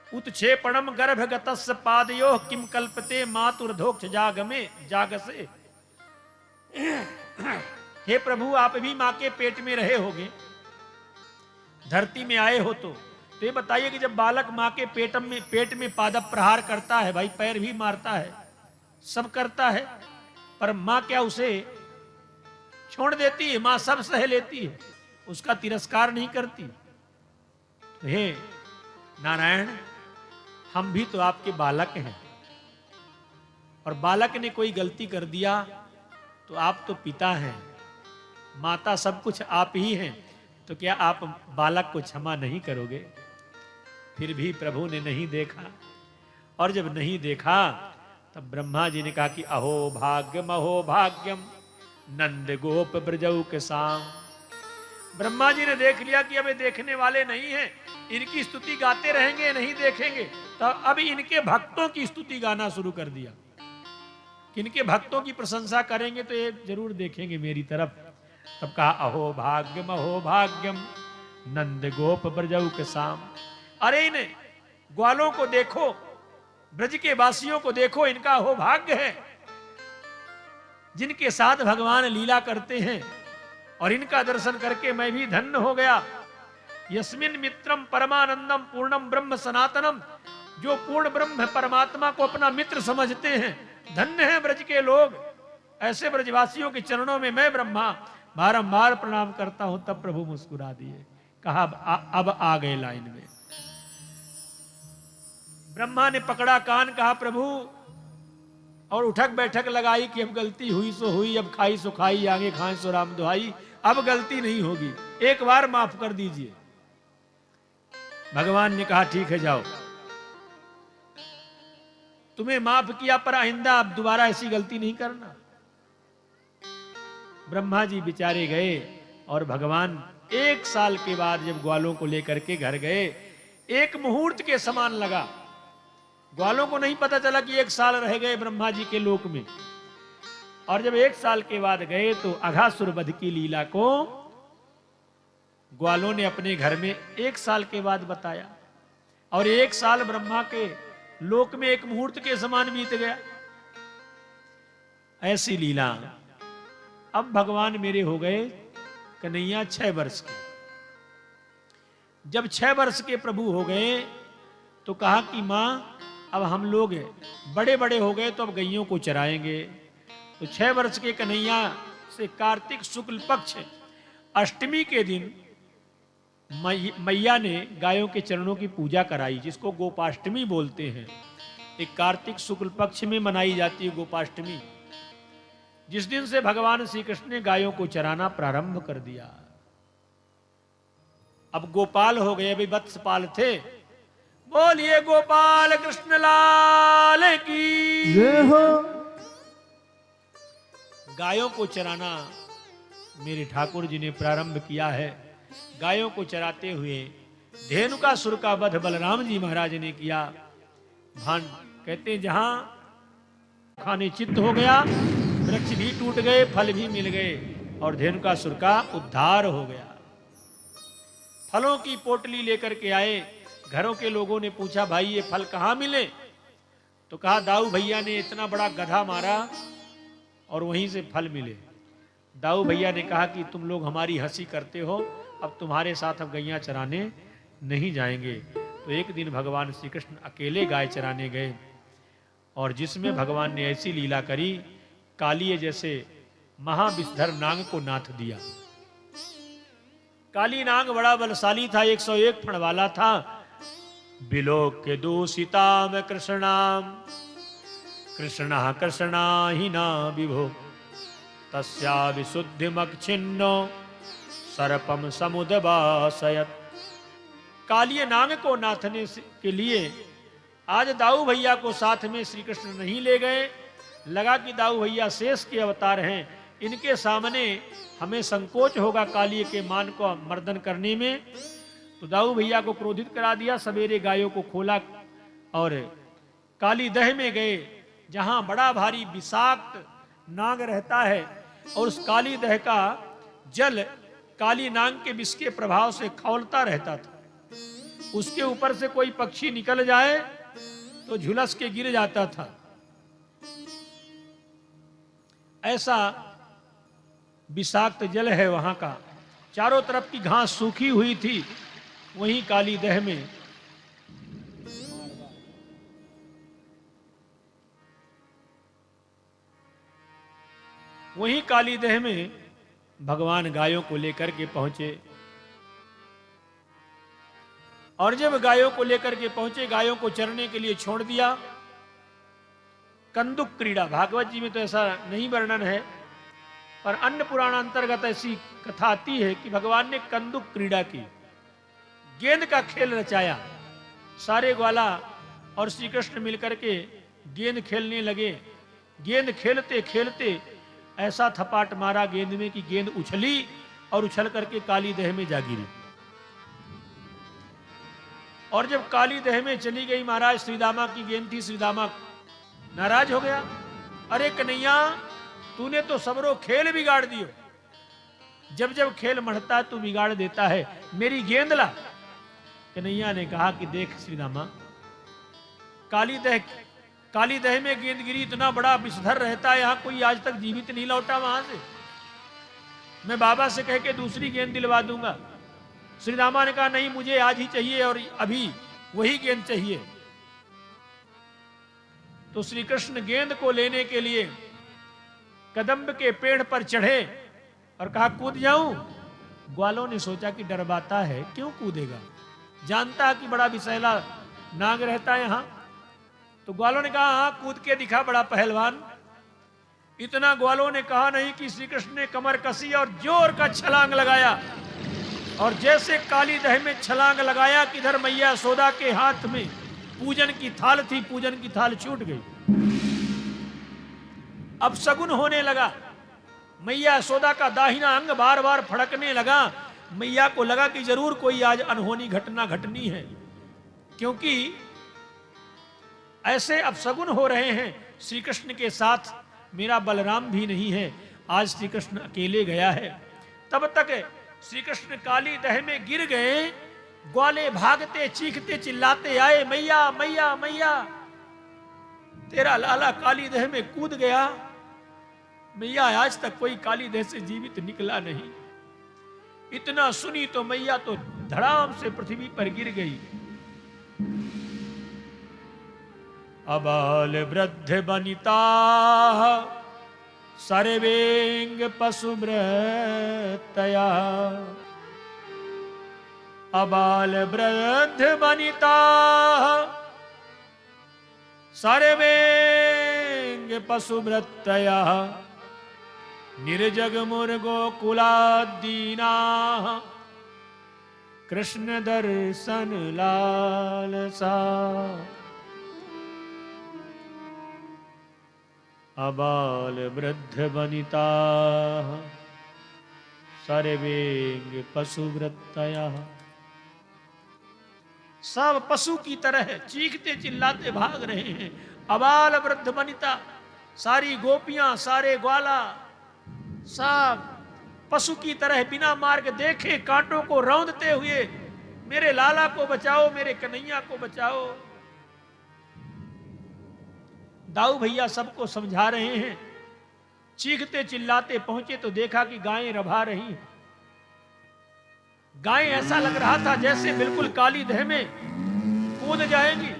उत्क्षेपणम गर्भगतस्य पादयोः किम कल्पते मातुर्धोक्ष जागमे जागसे। हे प्रभु आप भी मां के पेट में रहे होगे, धरती में आए हो तो तो ये बताइए कि जब बालक मां के पेट में पादप प्रहार करता है, भाई पैर भी मारता है, सब करता है, पर मां क्या उसे छोड़ देती है? मां सब सह लेती है, उसका तिरस्कार नहीं करती। तो हे नारायण, हम भी तो आपके बालक हैं, और बालक ने कोई गलती कर दिया तो आप तो पिता हैं, माता सब कुछ आप ही हैं, तो क्या आप बालक को क्षमा नहीं करोगे? फिर भी प्रभु ने नहीं देखा, और जब नहीं देखा तब ब्रह्मा जी ने कहा कि अहो भाग्यम अहो भाग्यम नंद गोप ब्रजऊ के साम। ब्रह्मा जी ने देख लिया कि अब ये देखने वाले नहीं हैं, इनकी स्तुति गाते रहेंगे, नहीं देखेंगे, तो अब इनके भक्तों की स्तुति गाना शुरू कर दिया। इनके भक्तों की प्रशंसा करेंगे तो ये जरूर देखेंगे मेरी तरफ। तब कहा अहो भाग्यम नंद गोप ब्रजऊ के साम। अरे इन ग्वालों को देखो, ब्रज के वासियों को देखो, इनका अहो भाग्य है जिनके साथ भगवान लीला करते हैं, और इनका दर्शन करके मैं भी धन्य हो गया। यस्मिन मित्रम परमानंदम पूर्णम ब्रह्म सनातनम, जो पूर्ण ब्रह्म परमात्मा को अपना मित्र समझते हैं, धन्य है ब्रज के लोग। ऐसे ब्रजवासियों के चरणों में मैं ब्रह्मा बारंबार प्रणाम करता हूं। तब प्रभु मुस्कुरा दिए, कहा अब आ गए लाइन में। ब्रह्मा ने पकड़ा कान, कहा प्रभु, और उठक बैठक लगाई कि अब गलती हुई सो हुई, अब खाई सो खाई, आगे खाए सो राम दुहाई, अब गलती नहीं होगी, एक बार माफ कर दीजिए। भगवान ने कहा ठीक है, जाओ, तुम्हें माफ किया, पर आइंदा अब दोबारा ऐसी गलती नहीं करना। ब्रह्मा जी बेचारे गए, और भगवान 1 साल के बाद जब ग्वालों को लेकर के घर गए, एक मुहूर्त के समान लगा। ग्वालों को नहीं पता चला कि 1 साल रह गए ब्रह्मा जी के लोक में। और जब 1 साल के बाद गए तो अघासुर वध की लीला को ग्वालों ने अपने घर में 1 साल के बाद बताया, और 1 साल ब्रह्मा के लोक में एक मुहूर्त के समान बीत गया। ऐसी लीला। अब भगवान मेरे हो गए कन्हैया 6 वर्ष के। जब 6 वर्ष के प्रभु हो गए तो कहा कि मां, अब हम लोग बड़े बड़े हो गए, तो अब गैयों को चराएंगे। तो 6 वर्ष के कन्हैया से कार्तिक शुक्ल पक्ष अष्टमी के दिन मैया ने गायों के चरणों की पूजा कराई, जिसको गोपाष्टमी बोलते हैं। एक कार्तिक शुक्ल पक्ष में मनाई जाती है गोपाष्टमी, जिस दिन से भगवान श्री कृष्ण ने गायों को चराना प्रारंभ कर दिया। अब गोपाल हो गए, अभी वत्सपाल थे। बोलिए गोपाल कृष्ण लाल की जय हो। गायों को चराना मेरे ठाकुर जी ने प्रारंभ किया है। गायों को चराते हुए धेनुकासुर का वध बलराम जी महाराज ने किया। भान कहते हैं जहां खाने चित्त हो गया, वृक्ष भी टूट गए, फल भी मिल गए, और धेनुकासुर का उद्धार हो गया। फलों की पोटली लेकर के आए। घरों के लोगों ने पूछा, भाई ये फल कहां मिले? तो कहा दाऊ भैया ने इतना बड़ा गधा मारा और वहीं से फल मिले। दाऊ भैया ने कहा कि तुम लोग हमारी हंसी करते हो, अब तुम्हारे साथ हम गैया चराने नहीं जाएंगे। तो एक दिन भगवान श्री कृष्ण अकेले गाय चराने गए, और जिसमें भगवान ने ऐसी लीला करी, कालिए जैसे महाविषधर नाग को नाथ दिया। काली नाग बड़ा बलशाली था, 101 फण वाला था। बिलोक्य दूषिताम कृष्णाम कृष्ण कृष्णा ही ना विभो तस्या विशुद्धिमक्षिन्नो सर्पम समुदवासयत। कालिए नाग को नाथने के लिए आज दाऊ भैया को साथ में श्री कृष्ण नहीं ले गए। लगा कि दाऊ भैया शेष के अवतार हैं, इनके सामने हमें संकोच होगा कालिए के मान को मर्दन करने में। तो दाऊ भैया को क्रोधित करा दिया। सवेरे गायों को खोला और काली दह में गए, जहां बड़ा भारी विषाक्त नाग रहता है, और उस काली दह का जल काली नाग के विष के प्रभाव से खौलता रहता था। उसके ऊपर से कोई पक्षी निकल जाए तो झुलस के गिर जाता था। ऐसा विषाक्त जल है वहां का। चारों तरफ की घास सूखी हुई थी, वहीं काली दह में भगवान गायों को लेकर के पहुंचे। और जब गायों को लेकर के पहुंचे, गायों को चरने के लिए छोड़ दिया। कंदुक क्रीड़ा, भागवत जी में तो ऐसा नहीं वर्णन है, पर अन्य पुराण अंतर्गत ऐसी कथा आती है कि भगवान ने कंदुक क्रीड़ा की, गेंद का खेल रचाया। सारे ग्वाला और श्री कृष्ण मिलकर के गेंद खेलने लगे। गेंद खेलते खेलते ऐसा थपाट मारा गेंद में कि गेंद उछली और उछल करके काली दह में जा गिरी। और जब काली दह में चली गई, महाराज श्रीदामा की गेंद थी, श्रीदामा नाराज हो गया। अरे कन्हैया, तूने तो सबरो खेल बिगाड़ दियो। जब जब खेल मढ़ता तू बिगाड़ देता है, मेरी गेंद ला। कन्हैया ने कहा कि देख श्रीदामा, काली दह में गेंद गिरी, इतना बड़ा विषधर रहता है, यहां कोई आज तक जीवित नहीं लौटा वहां से। मैं बाबा से कह के दूसरी गेंद दिलवा दूंगा। श्रीदामा ने कहा नहीं, मुझे आज ही चाहिए और अभी वही गेंद चाहिए। तो श्री कृष्ण गेंद को लेने के लिए कदम्ब के पेड़ पर चढ़े और कहा कूद जाऊं। ग्वालों ने सोचा कि डरबाता है, क्यों कूदेगा, जानता है कि बड़ा विषैला नाग रहता है यहां। तो ग्वालों ने कहा हाँ कूद के दिखा, बड़ा पहलवान। इतना ग्वालों ने कहा नहीं कि श्री कृष्ण ने कमर कसी और जोर का छलांग लगाया। और जैसे काली दह में छलांग लगाया कि इधर मैया यशोदा के हाथ में पूजन की थाल थी, पूजन की थाल छूट गई। अब शगुन होने लगा। मैया यशोदा का दाहिना अंग बार बार फड़कने लगा। मैया को लगा कि जरूर कोई आज अनहोनी घटना घटनी है, क्योंकि ऐसे अपशगुन हो रहे हैं। श्री कृष्ण के साथ मेरा बलराम भी नहीं है, आज श्री कृष्ण अकेले गया है। तब तक श्री कृष्ण काली दह में गिर गए। ग्वाले भागते चीखते चिल्लाते आए, मैया मैया मैया, तेरा लाला काली दह में कूद गया। मैया आज तक कोई काली दह से जीवित निकला नहीं। इतना सुनी तो मैया तो धड़ाम से पृथ्वी पर गिर गई। अबाल वृद्ध बनिता सर्वेंग पशुभृतया। अबाल वृद्ध बनिता सर्वेंग पशुभृतया। निर्जग मुर्गो कुलादीना कृष्ण दर्शन लालसा। अबाल वृद्ध बनिता सर्वेंग पशुव्रतया। सब पशु की तरह चीखते चिल्लाते भाग रहे हैं। अबाल वृद्ध बनिता, सारी गोपियां, सारे ग्वाला, सब पशु की तरह बिना मार्ग देखे कांटों को रौंदते हुए, मेरे लाला को बचाओ, मेरे कन्हैया को बचाओ। दाऊ भैया सबको समझा रहे हैं। चीखते चिल्लाते पहुंचे तो देखा कि गायें रभा रही हैं। गायें ऐसा लग रहा था जैसे बिल्कुल काली दह में कूद जाएंगी।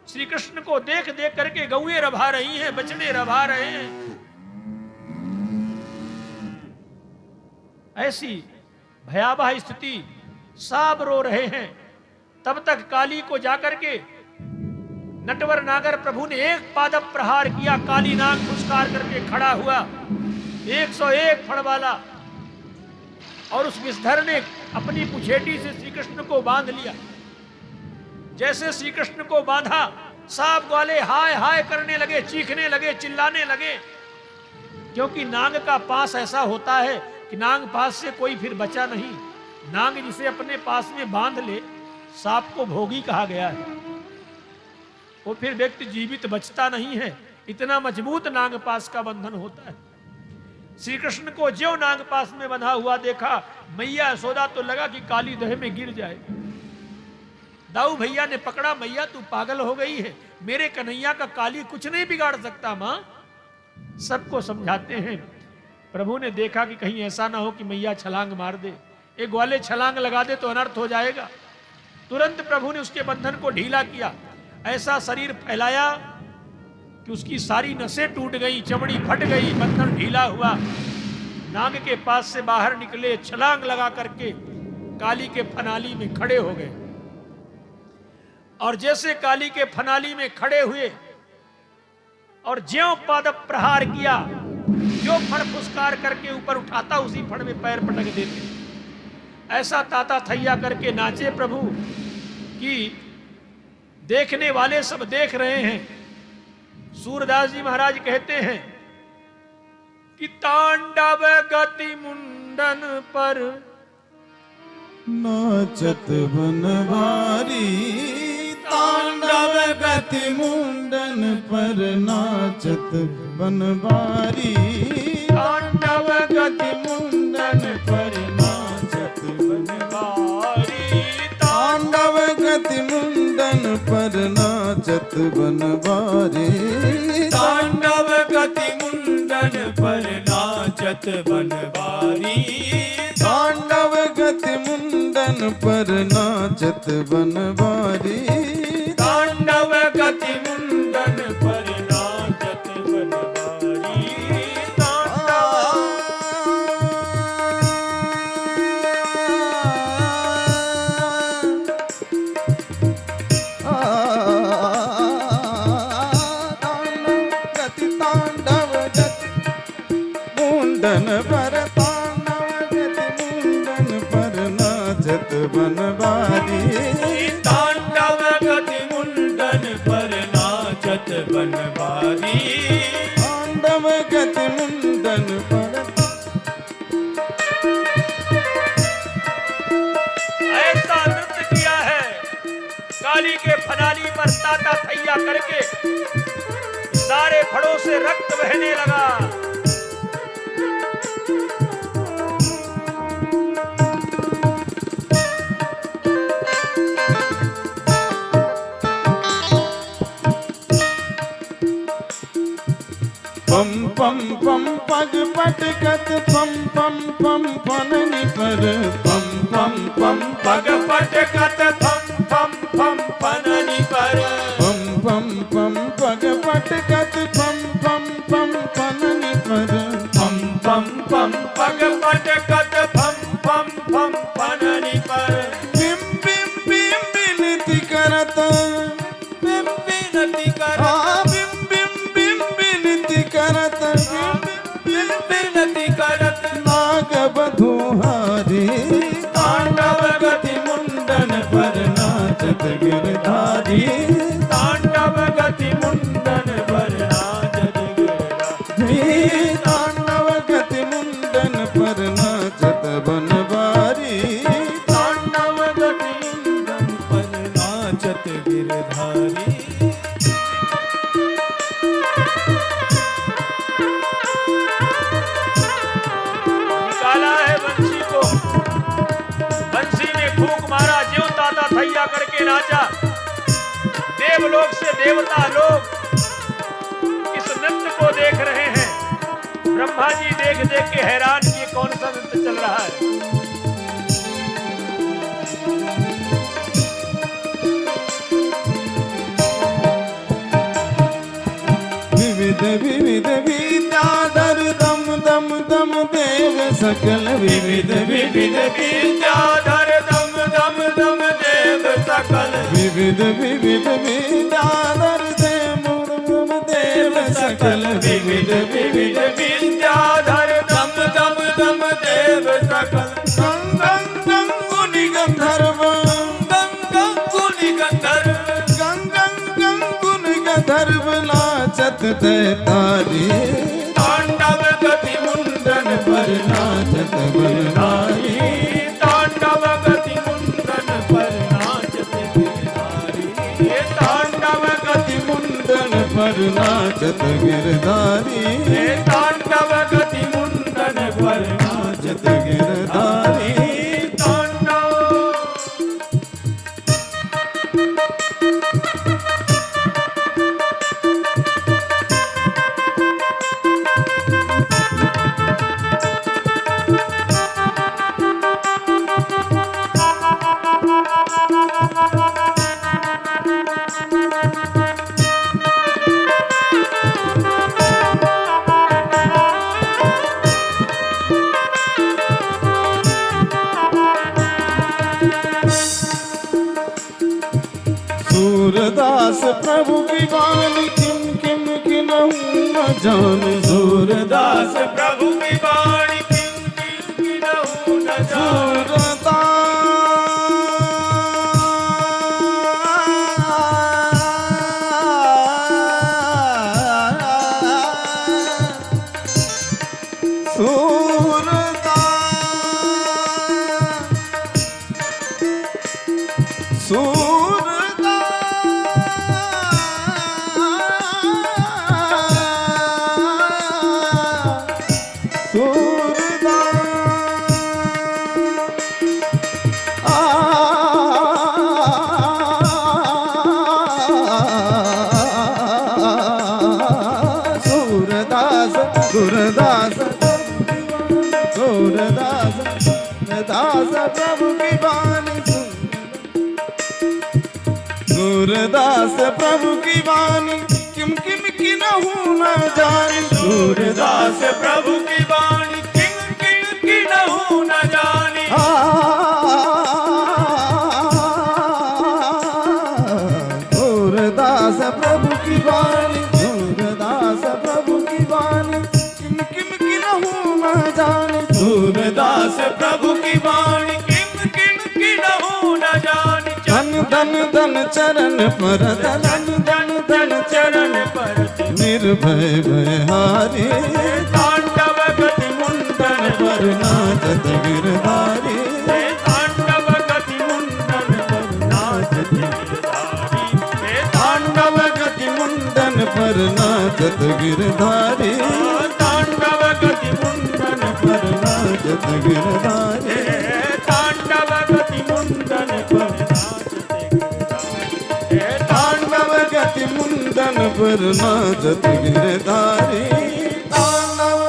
श्री कृष्ण को देख देख करके गौएं रभा रही हैं, बछड़े रभा रहे हैं। ऐसी भयावह स्थिति, सब रो रहे हैं। तब तक काली को जाकर के नटवर नागर प्रभु ने एक पादप प्रहार किया। काली नाग फुसकार करके खड़ा हुआ, 101 फड़ वाला, और उस विषधर ने अपनी पुछेटी से श्री कृष्ण को बांध लिया। जैसे श्री कृष्ण को बांधा, सब ग्वाले हाय हाय करने लगे, चीखने लगे, चिल्लाने लगे। क्योंकि नाग का पास ऐसा होता है कि नाग पास से कोई फिर बचा नहीं। नाग जिसे अपने पास में बांध ले, सांप को भोगी कहा गया है, वो फिर व्यक्ति जीवित बचता नहीं है। इतना मजबूत नागपास का बंधन होता है। श्री कृष्ण को जो नागपास में बंधा हुआ देखा, मैया यशोदा तो लगा कि काली दह में गिर जाए। दाऊ भैया ने पकड़ा, मैया तू पागल हो गई है, मेरे कन्हैया का काली कुछ नहीं बिगाड़ सकता। मां सबको समझाते हैं। प्रभु ने देखा कि कहीं ऐसा ना हो कि मैया छलांग मार दे। एक ग्वाले छलांग लगा दे तो अनर्थ हो जाएगा। तुरंत प्रभु ने उसके बंधन को ढीला किया, ऐसा शरीर फैलाया कि उसकी सारी नसें टूट गई, चमड़ी फट गई, बंधन ढीला हुआ। नाग के पास से बाहर निकले, छलांग लगा करके काली के फनाली में खड़े हो गए। और जैसे काली के फनाली में खड़े हुए और ज्यों पाद प्रहार किया, जो फड़ फुसकार करके ऊपर उठाता उसी फड़ में पैर पटक देते। ऐसा ताता थैया करके नाचे प्रभु कि देखने वाले सब देख रहे हैं। सूरदास जी महाराज कहते हैं कि तांडव गति मुंडन पर नाचत बनवारी, तांडव गति मुंडन पर नाचत बनवारी, तांडव गति मुंडन पर नाचत बनवारी, तांडव गति मुंडन पर नाचत बनवारी, तांडव गति मुंडन पर नाचत बनवारी, तांडव गति मुंडन पर नाचत बनवारी, तांडव गति मुंडन पर नाचत बनवारी, मुंडन पर तांडव गति मुंडन पर नाचत बनवारी, तांडव गति मुंडन पर नाचत बनवारी, तांडव गति मुंडन पर। ऐसा नृत्य किया है काली के फनाली पर ताता थैया करके, सारे फड़ों से रक्त बहने लगा। पम पम पम पग पटकत पम पम पम पननि पर, पम पम पम पग पटकत फम फम फम पननि पर, पम पम पम पग पटकत पम पम पम पननि पर, फम फम फम पग पटकत फम फम फम पननि पर, बिम बिम बिम बिनती करत, बिम बिनती कर, बिम बिम बिम बिनती करत, बिम बिनती करत, नाग बधुहारी, तांडव गति मुंडन पर नाचत गिरधारी, तांडव गति मुंडन पर नाचत गिरधारी, तांडव गति मुंडन पर नाचत बनवारी, तांडव गति मुंडन पर नाचत गिरधारी, निकाला है बंसी को, बंसी में फूंक मारा, ज्यों ताता थैया करके नाचा। देवलोक से देवता लोग इस नृत्य को देख रहे हैं। ब्रह्मा जी देख देख के हैरान कि ये कौन सा नृत्य चल रहा है। विविध विविध विद्याधर दम दम दम देव सकल, विविध विविध विद्याधर दम दम दम देव सकल, विविध विविध विद्याधर देव सकल, विविध विविध विद्याधर दम दम दम देव सकल, गंगं गंगुनि गंधर्व, गंगं गुनि गंधर्व, गंगं गंगुनि गंधर्व नाचत तारी, तांडव गति मुंडन पर नाचत बनवारी, तांडव गति मुंडन पर नाचत गिरधारी, तांडव गति मुंडन पर नाचत गिरधारी, तांडव गति मुंडन पर नाचत गिरधारी, तांडव। सूरदास प्रभु की वाणी किम किम किनहु न जाने। सूरदास प्रभु की वाणी किम किम किनहु न जाने। सूरदास सूरदास दास प्रभु की वाणी। सूरदास प्रभु की वाणी किम किम किनहु न जाने। सूरदास प्रभु की वाणी किम किम किनहु न जाने। सूरदास प्रभु की वाणी सूरदास प्रभु की वाणी किम किम किनहु न जाने। सूरदास प्रभु की वाणी किम किम किनहु न जाने। धन धन धन चरण पर धन धन धन चरण पर निर्भय भयहारी। तांडव गति मुंडन पर नाचत गिरधारी। तांडव गति मुंडन पर नाचत गिरधारी। तांडव गति मुंडन पर नाचत गिरधारी। तांडव गति मुंडन पर नाचत गिरधारी। तांडव गति मुंडन पर तांडव गति मुंडन पर नाचत गिरधारी। तांडव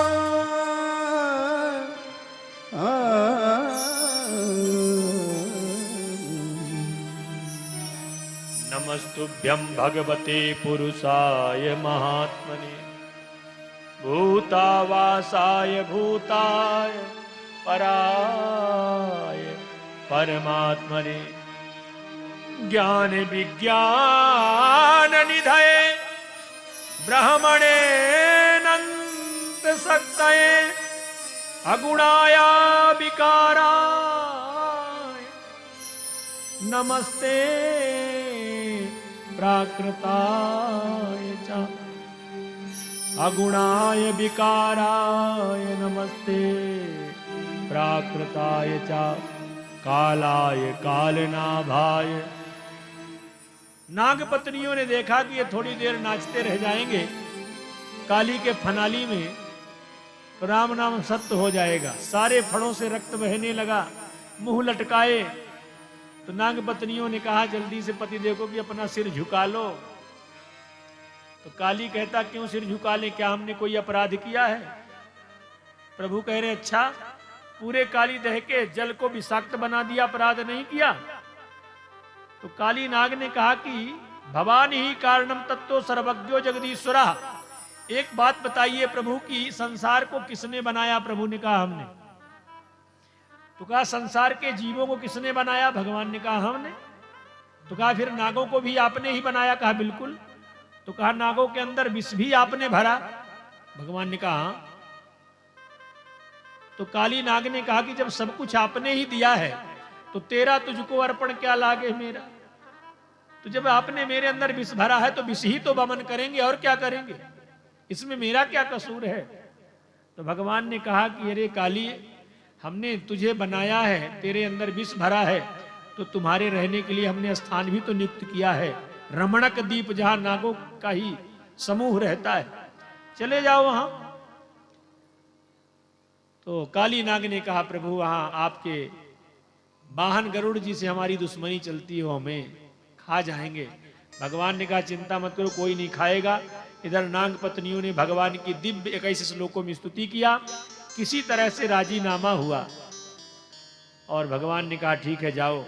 नमस्तुभ्यं भगवते पुरुषाय महात्मने भूतावासाय भूताय पराय परमात्मने ज्ञान विज्ञान निधये ब्रह्मणे नंत सक्तये अगुणाय विकाराय नमस्ते प्राकृताय च अगुणाय विकाराय नमस्ते प्राकृताय च कालाय कालनाभाय। नागपत्नियों ने देखा कि ये थोड़ी देर नाचते रह जाएंगे काली के फनाली में तो राम नाम सत्य हो जाएगा। सारे फड़ों से रक्त बहने लगा, मुंह लटकाए। तो नागपत्नियों ने कहा जल्दी से पतिदेव को कि अपना सिर झुका लो। तो काली कहता क्यों सिर झुका ले, क्या हमने कोई अपराध किया है? प्रभु कह रहे अच्छा, पूरे काली दह के जल को विषाक्त बना दिया, अपराध नहीं किया। तो काली नाग ने कहा कि भवानी ही कारणम तत्तो सर्वज्ञो जगदीश्वरा। एक बात बताइए प्रभु की संसार को किसने बनाया? प्रभु ने कहा हमने। तो कहा संसार के जीवों को किसने बनाया? भगवान ने कहा हमने। तो कहा फिर नागों को भी आपने ही बनाया? कहा बिल्कुल। तो कहा नागों के अंदर विष भी आपने भरा? भगवान ने कहा। तो काली नाग ने कहा कि जब सब कुछ आपने ही दिया है तो तेरा तुझको अर्पण क्या लागे मेरा। तो जब आपने मेरे अंदर विष भरा है तो विष ही तो वमन करेंगे, और क्या करेंगे, इसमें मेरा क्या कसूर है। तो भगवान ने कहा कि अरे काली, हमने तुझे बनाया है, तेरे अंदर विष भरा है, तो तुम्हारे रहने के लिए हमने स्थान भी तो नियुक्त किया है, रमणक दीप, जहां नागों का ही समूह रहता है, चले जाओ वहां। तो काली नाग ने कहा प्रभु वहां आपके वाहन गरुड़ जी से हमारी दुश्मनी चलती है, वो हमें खा जाएंगे। भगवान ने कहा चिंता मत करो, कोई नहीं खाएगा। इधर नाग पत्नियों ने भगवान की दिव्य 21 श्लोकों में स्तुति किया, किसी तरह से राजीनामा हुआ। और भगवान ने कहा ठीक है जाओ।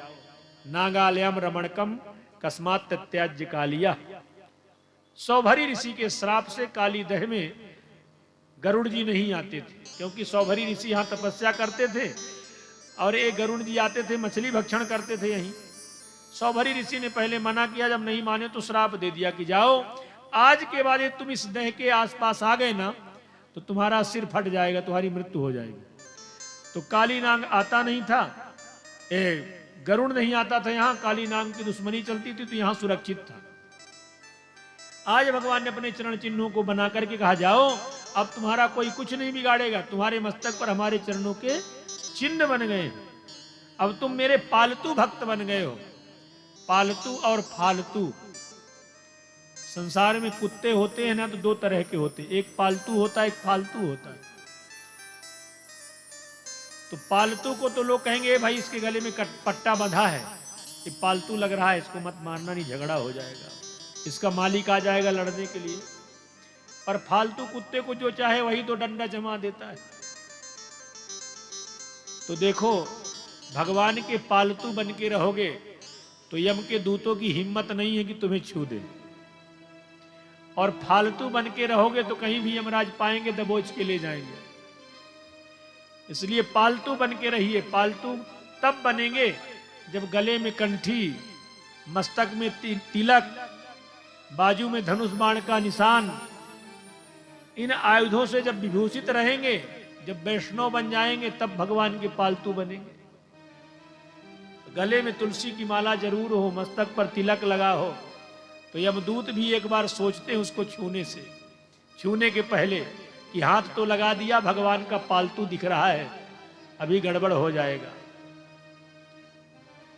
नागालयम रमणकम कस्मात त्याज्य कालिया। सौभरी ऋषि के श्राप से काली दह में गरुड़ जी नहीं आते थे, क्योंकि सौभरी ऋषि यहां तपस्या करते थे और एक गरुड़ जी आते थे, मछली भक्षण करते थे। यहीं सौभरी ऋषि ने पहले मना किया, जब नहीं माने तो श्राप दे दिया कि जाओ, आज के बाद यदि तुम इस देह के आसपास आ गए ना तो तुम्हारा सिर फट जाएगा, तुम्हारी मृत्यु हो जाएगी। तो काली नाग आता नहीं था, गरुड़ नहीं आता था, यहां काली नाग की दुश्मनी चलती थी, तो यहां सुरक्षित था। आज भगवान ने अपने चरण चिन्हों को बना करके कहा जाओ, अब तुम्हारा कोई कुछ नहीं बिगाड़ेगा, तुम्हारे मस्तक पर हमारे चरणों के चिन्ह बन गए, अब तुम मेरे पालतू भक्त बन गए हो। पालतू और फालतू, संसार में कुत्ते होते हैं ना तो दो तरह के होते हैं, एक पालतू होता है, एक फालतू होता है। तो पालतू को तो लोग कहेंगे भाई इसके गले में पट्टा बंधा है, ये पालतू लग रहा है, इसको मत मारना नहीं झगड़ा हो जाएगा, इसका मालिक आ जाएगा लड़ने के लिए। और फालतू कुत्ते को जो चाहे वही तो डंडा जमा देता है। तो देखो, भगवान के पालतू बन के रहोगे तो यम के दूतों की हिम्मत नहीं है कि तुम्हें छू दे, और फालतू बन के रहोगे तो कहीं भी यमराज पाएंगे दबोच के ले जाएंगे। इसलिए पालतू बन के रहिए। पालतू तब बनेंगे जब गले में कंठी, मस्तक में तिलक, बाजू में धनुष बाण का निशान, इन आयुधों से जब विभूषित रहेंगे, जब वैष्णव बन जाएंगे, तब भगवान के पालतू बनेंगे। गले में तुलसी की माला जरूर हो, मस्तक पर तिलक लगा हो, तो यमदूत भी एक बार सोचते हैं उसको छूने के पहले कि हाथ तो लगा दिया, भगवान का पालतू दिख रहा है, अभी गड़बड़ हो जाएगा।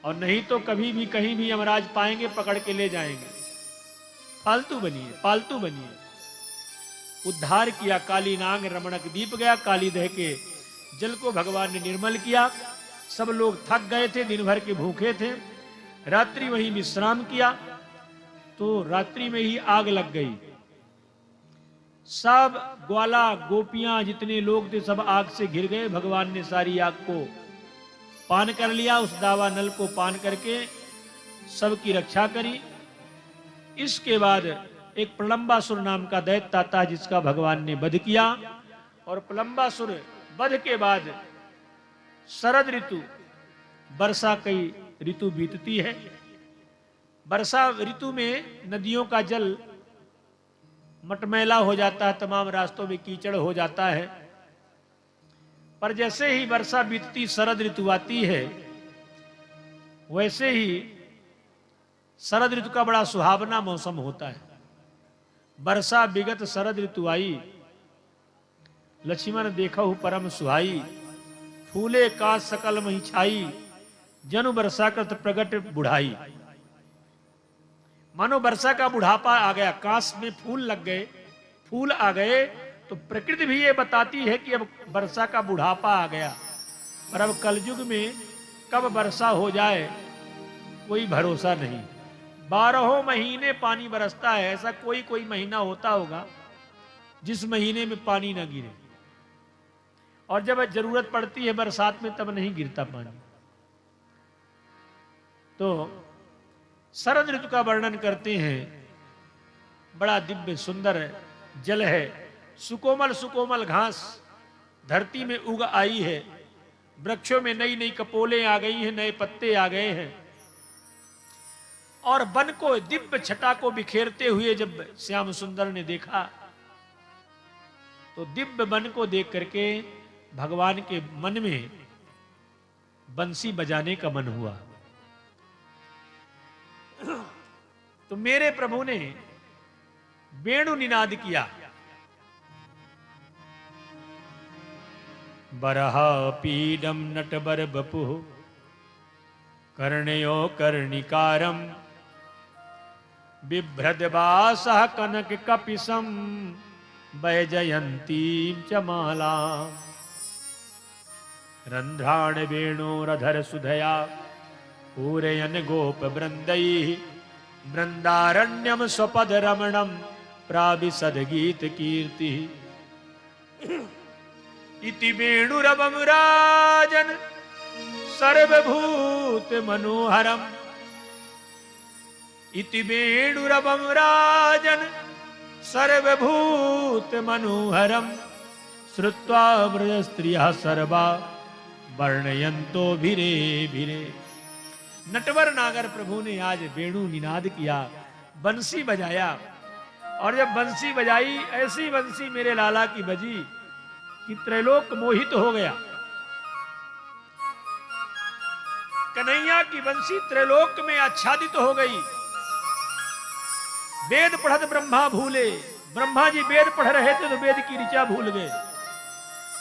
और नहीं तो कभी भी कहीं भी यमराज पाएंगे पकड़ के ले जाएंगे। फालतू बनिए, पालतू बनिए। उद्धार किया काली नाग, रमणक दीप गया, काली दह के जल को भगवान ने निर्मल किया। सब लोग थक गए थे, दिन भर के भूखे थे, रात्रि वहीं विश्राम किया, तो रात्रि में ही आग लग गई। सब ग्वाला गोपियां जितने लोग थे सब आग से घिर गए। भगवान ने सारी आग को पान कर लिया, उस दावा नल को पान करके सबकी रक्षा करी। इसके बाद एक प्रलंबासुर नाम का दैत्य आता है जिसका भगवान ने वध किया। और प्रलंबासुर वध के बाद शरद ऋतु, वर्षा की ऋतु बीतती है। वर्षा ऋतु में नदियों का जल मटमैला हो जाता है, तमाम रास्तों में कीचड़ हो जाता है। पर जैसे ही वर्षा बीतती शरद ऋतु आती है, वैसे ही शरद ऋतु का बड़ा सुहावना मौसम होता है। वर्षा विगत शरद ऋतु आई, लक्ष्मण देखहु परम सुहाई, फूले का सकल मही छाई, जनु वर्षा कृत प्रगट बुढ़ाई। मानो वर्षा का बुढ़ापा आ गया, काश में फूल लग गए, फूल आ गए, तो प्रकृति भी ये बताती है कि अब वर्षा का बुढ़ापा आ गया। पर अब कलयुग में कब वर्षा हो जाए कोई भरोसा नहीं। 12 महीने पानी बरसता है, ऐसा कोई महीना होता होगा जिस महीने में पानी ना गिरे। और जब जरूरत पड़ती है बरसात में तब नहीं गिरता पानी। तो शरद ऋतु का वर्णन करते हैं, बड़ा दिव्य सुंदर जल है, सुकोमल सुकोमल घास धरती में उग आई है, वृक्षों में नई नई कपोलें आ गई हैं, नए पत्ते आ गए हैं। और वन को दिव्य छटा को बिखेरते हुए जब श्याम सुंदर ने देखा, तो दिव्य वन को देख करके भगवान के मन में बंसी बजाने का मन हुआ। तो मेरे प्रभु ने वेणु निनाद किया, बरहा पीडम नटबर बपु कर्णयो कर्णिकारम बिभ्रदवासः कनक कपिसम वैजयंती च माला रंध्राण वेणोरधर सुधया पूरयन गोप वृंदई वृंदारण्यम स्वपद रमणम प्राविशद गीत कीर्ति इति वेणुरवम राजन सर्वभूत मनोहरम इति वेणुरवम राजन सर्वभूत मनोहरम श्रुत्वा ब्रज स्त्रियः सर्वा वर्णयन्तो भिरे भिरे नटवर नागर प्रभु ने आज वेणु निनाद किया, बंसी बजाया, और जब बंसी बजाई, ऐसी बंसी मेरे लाला की बजी कि त्रैलोक मोहित हो गया। कन्हैया की बंसी त्रैलोक में आच्छादित हो गई। वेद पढ़त ब्रह्मा भूले, ब्रह्मा जी वेद पढ़ रहे थे तो वेद की ऋचा भूल गए।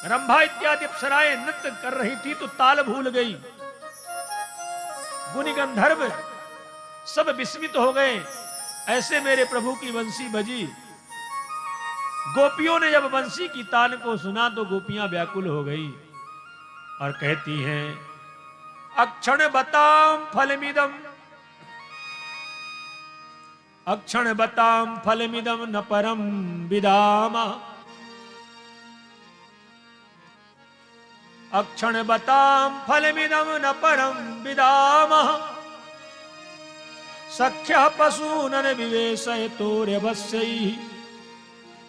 रंभा इत्यादि अप्सराएं नृत्य कर रही थी तो ताल भूल गई। गुनी गंधर्व सब विस्मित हो गए। ऐसे मेरे प्रभु की बंसी बजी। गोपियों ने जब बंसी की तान को सुना तो गोपियां व्याकुल हो गई और कहती हैं, अक्षण बताम फलमिदम, अक्षण बताम फलमिदम न परम विदामा, अक्षण बताम फलमिदम न परम विदामा, सख्य पशूनन विवेशयतोर्यवस्यैः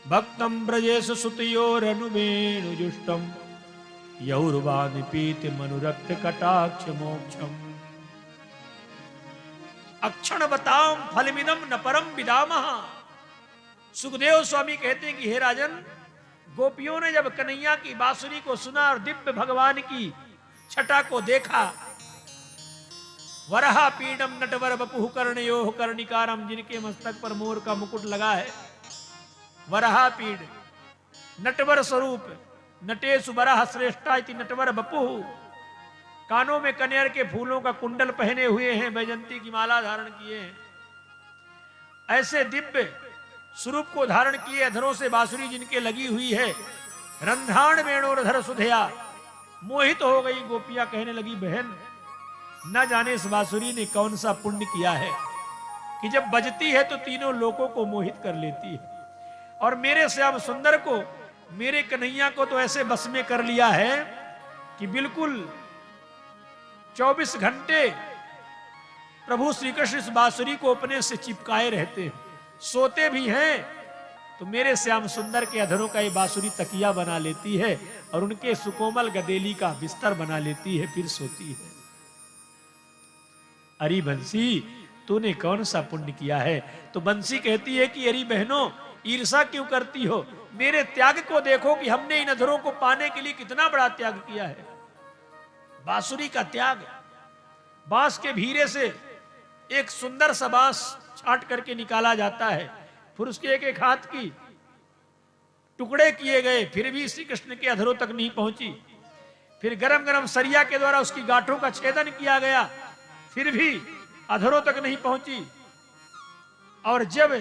भक्तं ब्रजेश सुतयोरनुवेणुजुष्टं यौर्वानिपीति मनुरक्त कटाक्ष मोक्षम। अक्षण बताम फलमिदम न परम विदामः। सुखदेव स्वामी कहते हैं कि हे राजन, गोपियों ने जब कन्हैया की बांसुरी को सुना और दिव्य भगवान की छटा को देखा, वरहा पीडम नटवर बपुः कर्णयोः कर्णिकारम, जिनके मस्तक पर मोर का मुकुट लगा है, वरहा पीड, नटवर स्वरूप, नटेशु वरह श्रेष्ठा इति नटवर बपुः, कानों में कनेर के फूलों का कुंडल पहने हुए हैं, वैजंती की माला धारण किए हैं, ऐसे दिव्य स्वरूप को धारण किए, अधरों से बांसुरी जिनके लगी हुई है, रंध्राण वेणोरधर सुधया। मोहित हो गई गोपियां, कहने लगी, बहन न जाने इस बांसुरी ने कौन सा पुण्य किया है कि जब बजती है तो तीनों लोगों को मोहित कर लेती है, और मेरे श्याम सुंदर को, मेरे कन्हैया को तो ऐसे बस में कर लिया है कि बिल्कुल 24 घंटे प्रभु श्री कृष्ण इस बांसुरी को अपने से चिपकाए रहते हैं। सोते भी हैं तो मेरे श्याम सुंदर के अधरों का ये बांसुरी तकिया बना लेती है और उनके सुकोमल गदेली का बिस्तर बना लेती है, फिर सोती है। अरे बंसी, तूने कौन सा पुण्य किया है? तो बंसी कहती है कि अरे बहनों, ईर्षा क्यों करती हो? मेरे त्याग को देखो कि हमने इन अधरों को पाने के लिए कितना बड़ा त्याग किया है। बांसुरी का त्याग, बांस के भीरे से एक सुंदर सा बांस छांट करके निकाला जाता है, फिर उसके एक एक हाथ की टुकड़े किए गए, फिर भी श्री कृष्ण के अधरों तक नहीं पहुंची। फिर गरम गरम सरिया के द्वारा उसकी गांठों का छेदन किया गया, फिर भी अधरों तक नहीं पहुंची। और जब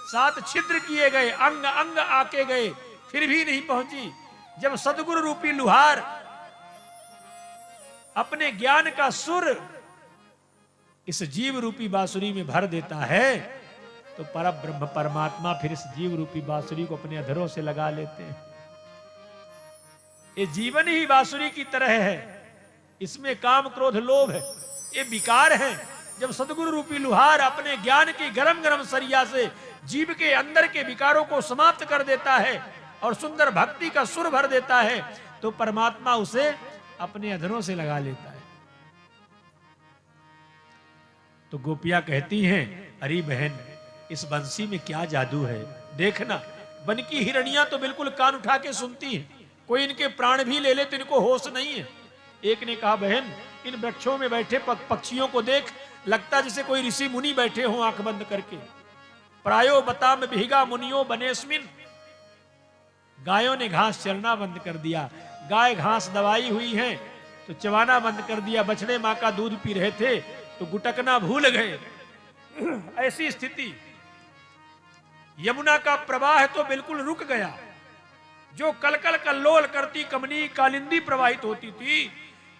7 छिद्र किए गए, अंग अंग आके गए, फिर भी नहीं पहुंची। जब सदगुरु रूपी लुहार अपने ज्ञान का सुर इस जीव रूपी बांसुरी में भर देता है तो परब्रह्म परमात्मा फिर इस जीव रूपी बांसुरी को अपने अधरों से लगा लेते हैं। ये जीवन ही बांसुरी की तरह है, इसमें काम क्रोध लोभ है, ये विकार है। जब सदगुरु रूपी लुहार अपने ज्ञान की गरम गरम सरिया से जीव के अंदर के विकारों को समाप्त कर देता है और सुंदर भक्ति का सुर भर देता है तो परमात्मा उसे अपने अधरों से लगा लेता है। तो गोपियां कहती हैं, अरे बहन, इस बंसी में क्या जादू है, देखना। वन की हिरणियां तो बिल्कुल कान उठा के सुनती हैं, कोई इनके प्राण भी ले ले तो इनको होश नहीं है। एक ने कहा, बहन, इन वृक्षों में बैठे पक्षियों को देख, लगता जैसे कोई ऋषि मुनि बैठे हों आंख बंद करके। प्रायो बताम भिगा मुनियो बनेस्मिन। गायों ने घास चरना बंद कर दिया, गाय घास दबाई हुई है तो चबाना बंद कर दिया। बछड़े माँ का दूध पी रहे थे तो गुटकना भूल गए। ऐसी स्थिति, यमुना का प्रवाह तो बिल्कुल रुक गया। जो कलकल कल्लोल करती कमनी कालिंदी प्रवाहित होती थी,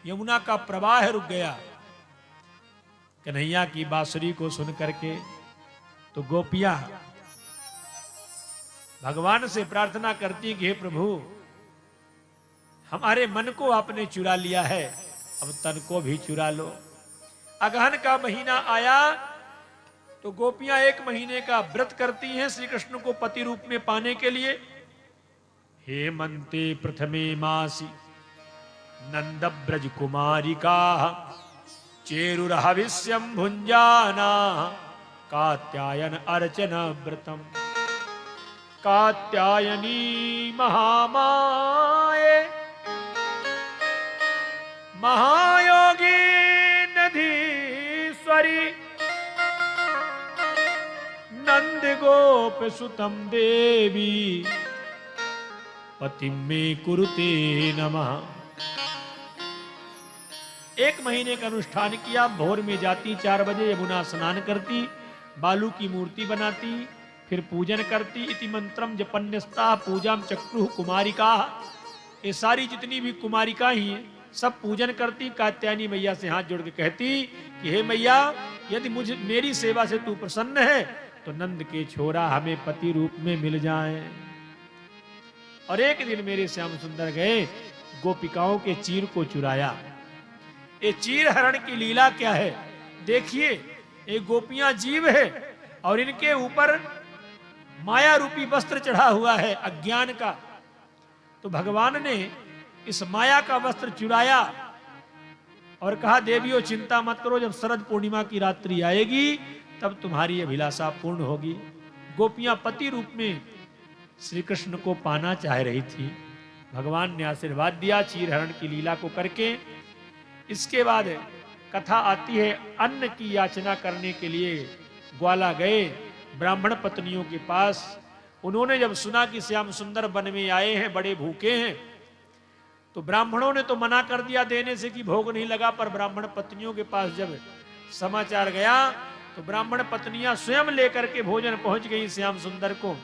यमुना का प्रवाह रुक गया। कन्हैया की बांसुरी को सुन करके तो गोपियां भगवान से प्रार्थना करती कि हे प्रभु, हमारे मन को आपने चुरा लिया है, अब तन को भी चुरा लो। अगहन का महीना आया तो गोपियां 1 महीने का व्रत करती हैं श्री कृष्ण को पति रूप में पाने के लिए। हेमंते प्रथमे मासी नंद ब्रज कुमारिका चेरुरहविष्यम भुंजाना कात्यायन अर्चन व्रतम। कात्यायनी महामाये महायोगी नधीश्वरी नंद गोप सुतम देवी पतिम में कुरुते नमः। 1 महीने का अनुष्ठान किया। भोर में जाती, 4 बजे यमुना स्नान करती, बालू की मूर्ति बनाती, फिर पूजन करती। इति मंत्रम जपन्यस्ता पूजाम चक्रुः कुमारिका। ये सारी जितनी भी कुमारिका ही हैं सब पूजन करती। कात्यायनी मैया से हाथ जोड़ के कहती कि हे मैया, यदि मुझे मेरी सेवा से तू प्रसन्न है तो नंद के छोरा हमें पति रूप में मिल जाए। और एक दिन मेरे श्याम सुंदर गए, गोपिकाओं के चीर को चुराया। ये चीर हरण की लीला क्या है देखिए। ये गोपियां जीव है और इनके ऊपर माया रूपी वस्त्र चढ़ा हुआ है अज्ञान का। तो भगवान ने इस माया का वस्त्र चुराया और कहा देवियों चिंता मत करो, जब शरद पूर्णिमा की रात्रि आएगी तब तुम्हारी अभिलाषा पूर्ण होगी। गोपियां पति रूप में श्री कृष्ण को पाना चाह रही थी। भगवान ने आशीर्वाद दिया चीर हरण की लीला को करके। इसके बाद कथा आती है, अन्न की याचना करने के लिए ग्वाला गए ब्राह्मण पत्नियों के पास। उन्होंने जब सुना कि श्याम सुंदर वन में आए हैं, बड़े भूखे हैं, तो ब्राह्मणों ने तो मना कर दिया देने से कि भोग नहीं लगा। पर ब्राह्मण पत्नियों के पास जब समाचार गया तो ब्राह्मण पत्नियां स्वयं लेकर के भोजन पहुंच गई श्याम सुंदर को,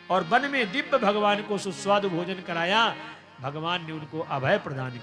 और वन में दिव्य भगवान को सुस्वादु भोजन कराया। भगवान ने उनको अभय प्रदान किया।